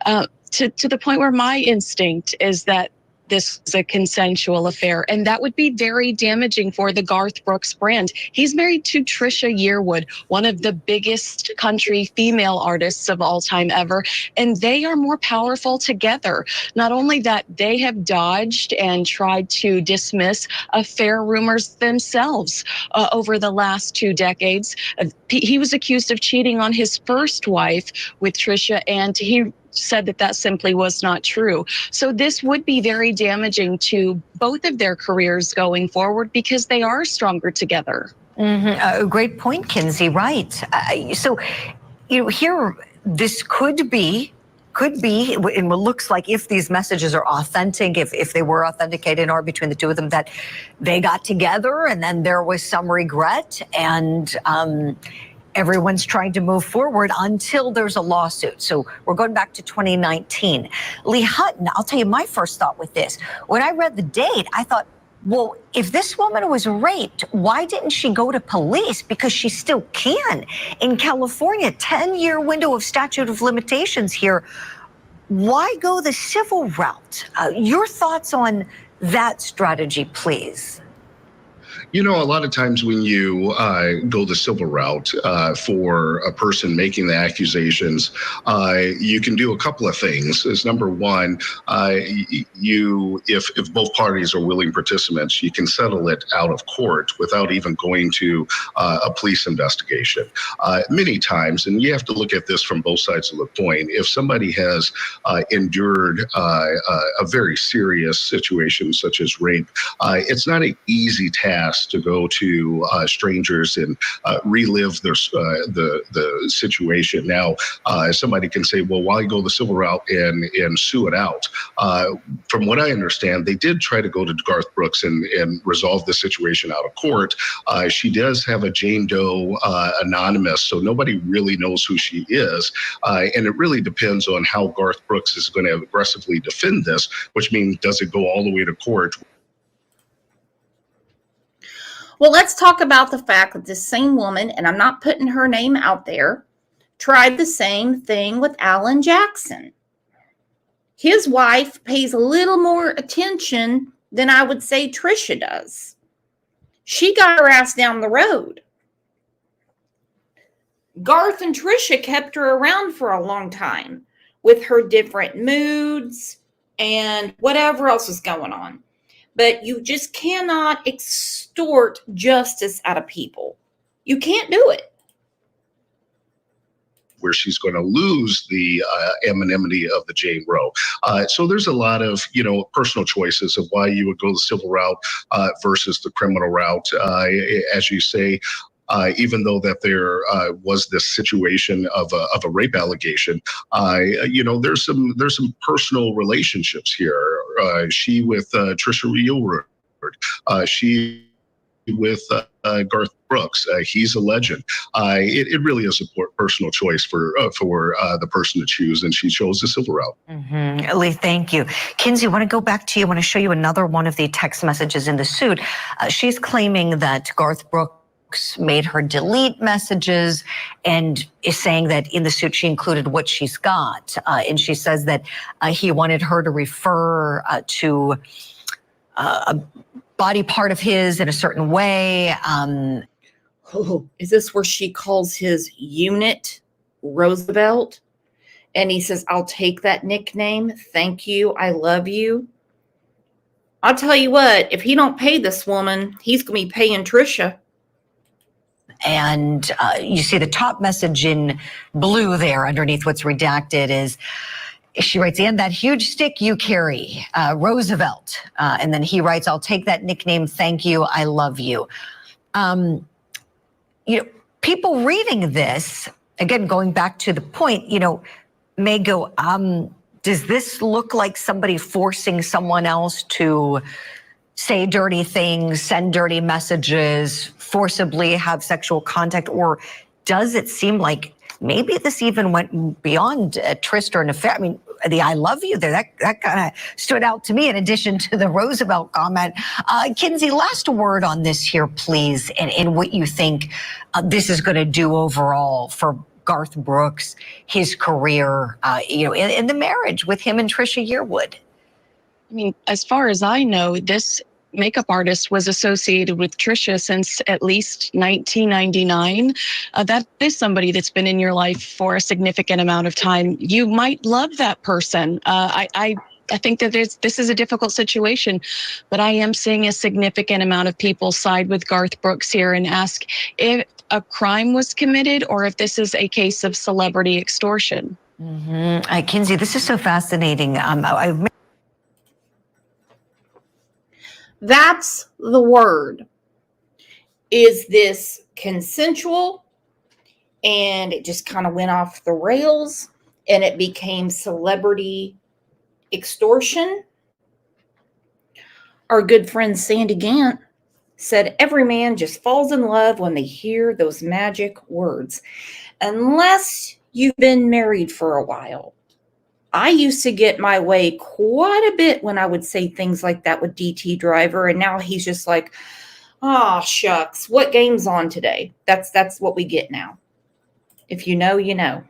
to the point where my instinct is that this is a consensual affair, and that would be very damaging for the Garth Brooks brand. He's married to Trisha Yearwood, one of the biggest country female artists of all time ever, and they are more powerful together. Not only that, they have dodged and tried to dismiss affair rumors themselves over the last 2 decades. He was accused of cheating on his first wife with Trisha, and he said that that simply was not true. So this would be very damaging to both of their careers going forward because they are stronger together. Great point, Kinsey. Right. So, here, this could be, and it looks like if these messages are authentic, if they were authenticated and are between the two of them, that they got together and then there was some regret, and everyone's trying to move forward until there's a lawsuit. So we're going back to 2019. Lee Hutton, I'll tell you my first thought with this. When I read the date, I thought, well, if this woman was raped, why didn't she go to police? Because she still can. In California, 10-year window of statute of limitations here. Why go the civil route? Your thoughts on that strategy, please? You know, a lot of times when you go the civil route for a person making the accusations, you can do a couple of things. Is number one, if both parties are willing participants, you can settle it out of court without even going to a police investigation. Many times, and you have to look at this from both sides of the coin, if somebody has endured a very serious situation such as rape, it's not an easy task to go to strangers and relive the situation. Now, somebody can say, well, why go the civil route and sue it out? From what I understand, they did try to go to Garth Brooks and resolve the situation out of court. She does have a Jane Doe anonymous, so nobody really knows who she is. And it really depends on how Garth Brooks is going to aggressively defend this, which means does it go all the way to court? Well, let's talk about the fact that this same woman, and I'm not putting her name out there, tried the same thing with Alan Jackson. His wife pays a little more attention than I would say Trisha does. She got her ass down the road. Garth and Trisha kept her around for a long time with her different moods and whatever else was going on. But you just cannot extort justice out of people. You can't do it. Where she's going to lose the anonymity of the Jane Roe. So there's a lot of, personal choices of why you would go the civil route versus the criminal route. As you say, even though that there was this situation of a rape allegation, there's some personal relationships here. She with Trisha Yearwood, she with Garth Brooks. He's a legend. It really is a personal choice for the person to choose, and she chose the civil route. Mm-hmm. Lee, thank you. Kinsey, I want to go back to you. I want to show you another one of the text messages in the suit. She's claiming that Garth Brooks made her delete messages and is saying that in the suit she included what she's got. And she says that he wanted her to refer to a body part of his in a certain way. Is this where she calls his unit Roosevelt? And he says, I'll take that nickname. Thank you. I love you. I'll tell you what, if he don't pay this woman, he's going to be paying Trisha. And you see the top message in blue there underneath what's redacted is, she writes, and that huge stick you carry, Roosevelt. And then he writes, I'll take that nickname. Thank you. I love you. People reading this, again, going back to the point, may go, does this look like somebody forcing someone else to say dirty things, send dirty messages, forcibly have sexual contact? Or does it seem like maybe this even went beyond a tryst or an affair? I mean, the I love you there, that kind of stood out to me in addition to the Roosevelt comment. Kinsey, last word on this here, please, and what you think this is going to do overall for Garth Brooks, his career, in the marriage with him and Trisha Yearwood. I mean, as far as I know, this makeup artist was associated with Trisha since at least 1999. That is somebody that's been in your life for a significant amount of time. You might love that person. I think that this is a difficult situation, but I am seeing a significant amount of people side with Garth Brooks here and ask if a crime was committed or if this is a case of celebrity extortion. Mm-hmm. Kinsey, this is so fascinating. That's the word. Is this consensual? And it just kind of went off the rails and it became celebrity extortion? Our good friend Sandy Gant said every man just falls in love when they hear those magic words, unless you've been married for a while. I used to get my way quite a bit when I would say things like that with DT Driver, and now he's just like, oh, shucks, what game's on today? That's what we get now. If you know, you know.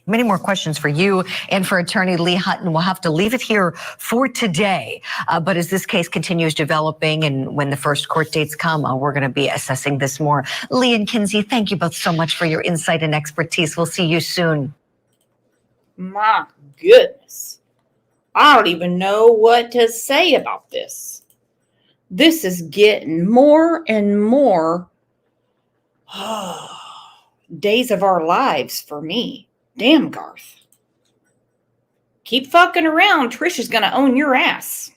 Many more questions for you and for attorney Lee Hutton. We'll have to leave it here for today. But as this case continues developing and when the first court dates come, we're going to be assessing this more. Lee and Kinsey, thank you both so much for your insight and expertise. We'll see you soon. My goodness. I don't even know what to say about this. This is getting more and more days of our lives for me. Damn, Garth. Keep fucking around. Trisha's gonna own your ass.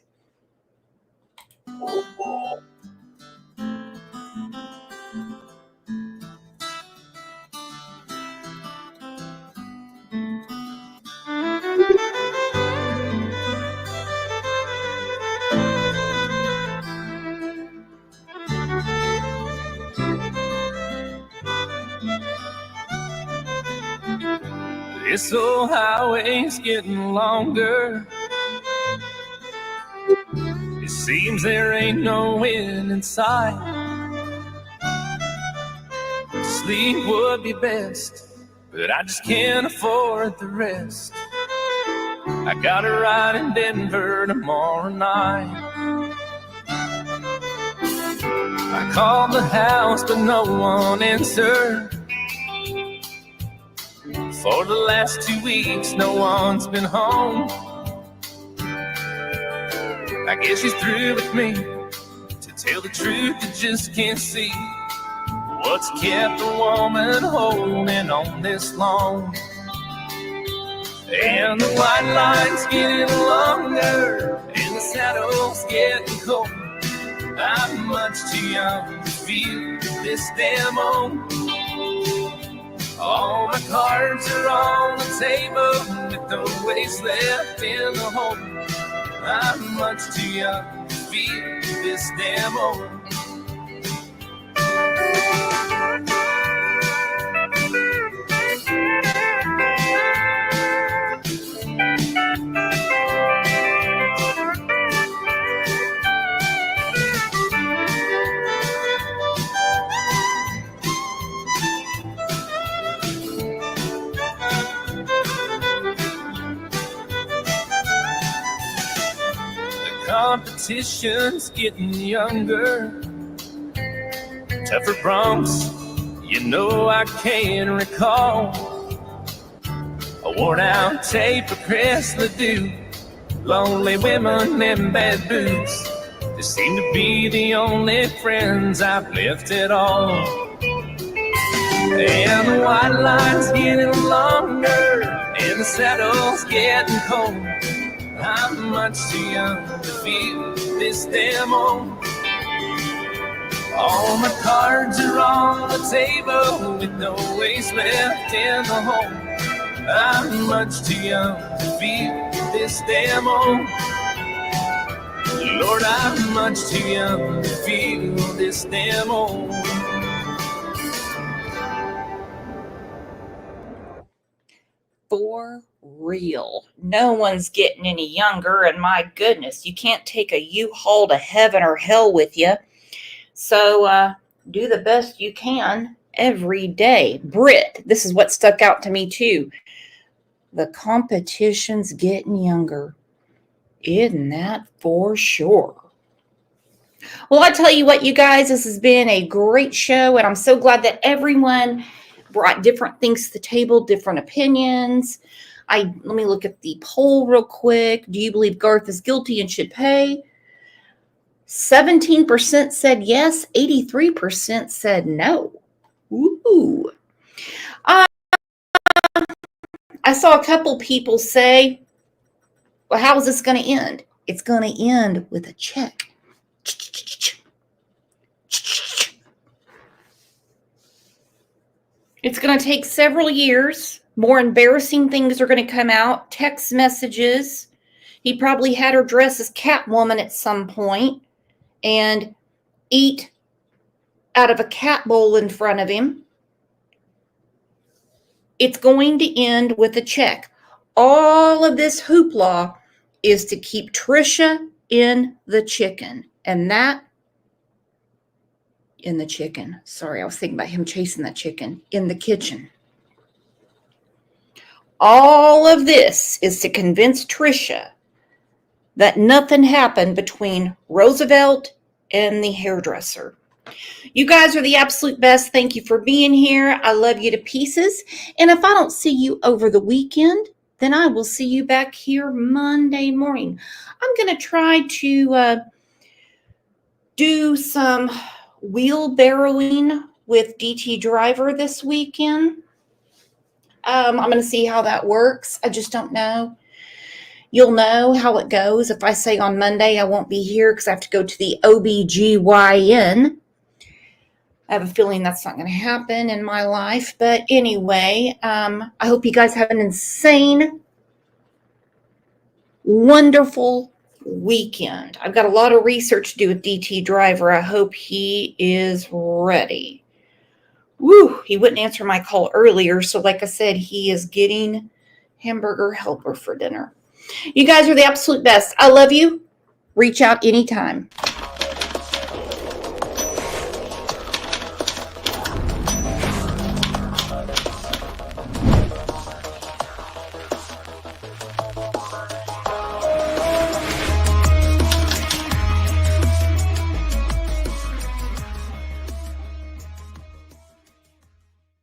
This old highway's getting longer. It seems there ain't no end in sight. Sleep would be best, but I just can't afford the rest. I got a ride in Denver tomorrow night. I called the house, but no one answered. For the last 2 weeks, no one's been home. I guess she's through with me. To tell the truth, you just can't see what's kept a woman holding on this long. And the white line's getting longer, and the saddle's getting cold. I'm much too young to feel this damn old. All my cards are on the table with no waste left in the hole. I'm much too young to feel this damn old. Competition's getting younger. Tougher broncs, you know I can't recall. A worn out tape of Chris Ledoux. Lonely women and bad boots. They seem to be the only friends I've left at all. And the white line's getting longer, and the saddle's getting cold. I'm much too young to feel this damn old. All my cards are on the table with no waste left in the hole. I'm much too young to feel this damn old. Lord, I'm much too young to feel this damn old. For real. No one's getting any younger, and my goodness, you can't take a U-Haul to heaven or hell with you. So do the best you can every day. Britt, this is what stuck out to me too. The competition's getting younger. Isn't that for sure? Well, I tell you what, you guys, this has been a great show, and I'm so glad that everyone brought different things to the table, different opinions. Let me look at the poll real quick. Do you believe Garth is guilty and should pay? 17% said yes, 83% said no. Ooh. I saw a couple people say, well, how is this going to end? It's going to end with a check. It's going to take several years. More embarrassing things are going to come out. Text messages. He probably had her dress as Catwoman at some point and eat out of a cat bowl in front of him. It's going to end with a check. All of this hoopla is to keep Trisha in the chicken. And that in the chicken. Sorry, I was thinking about him chasing that chicken in the kitchen. All of this is to convince Trisha that nothing happened between Roosevelt and the hairdresser. You guys are the absolute best. Thank you for being here. I love you to pieces. And if I don't see you over the weekend, then I will see you back here Monday morning. I'm going to try to do some wheelbarrowing with DT Driver this weekend. I'm going to see how that works. I just don't know. You'll know how it goes if I say on Monday I won't be here because I have to go to the OBGYN. I have a feeling that's not going to happen in my life. But anyway, I hope you guys have an insane, wonderful weekend. I've got a lot of research to do with DT Driver. I hope he is ready. Woo, he wouldn't answer my call earlier. So like I said, he is getting hamburger helper for dinner. You guys are the absolute best. I love you. Reach out anytime.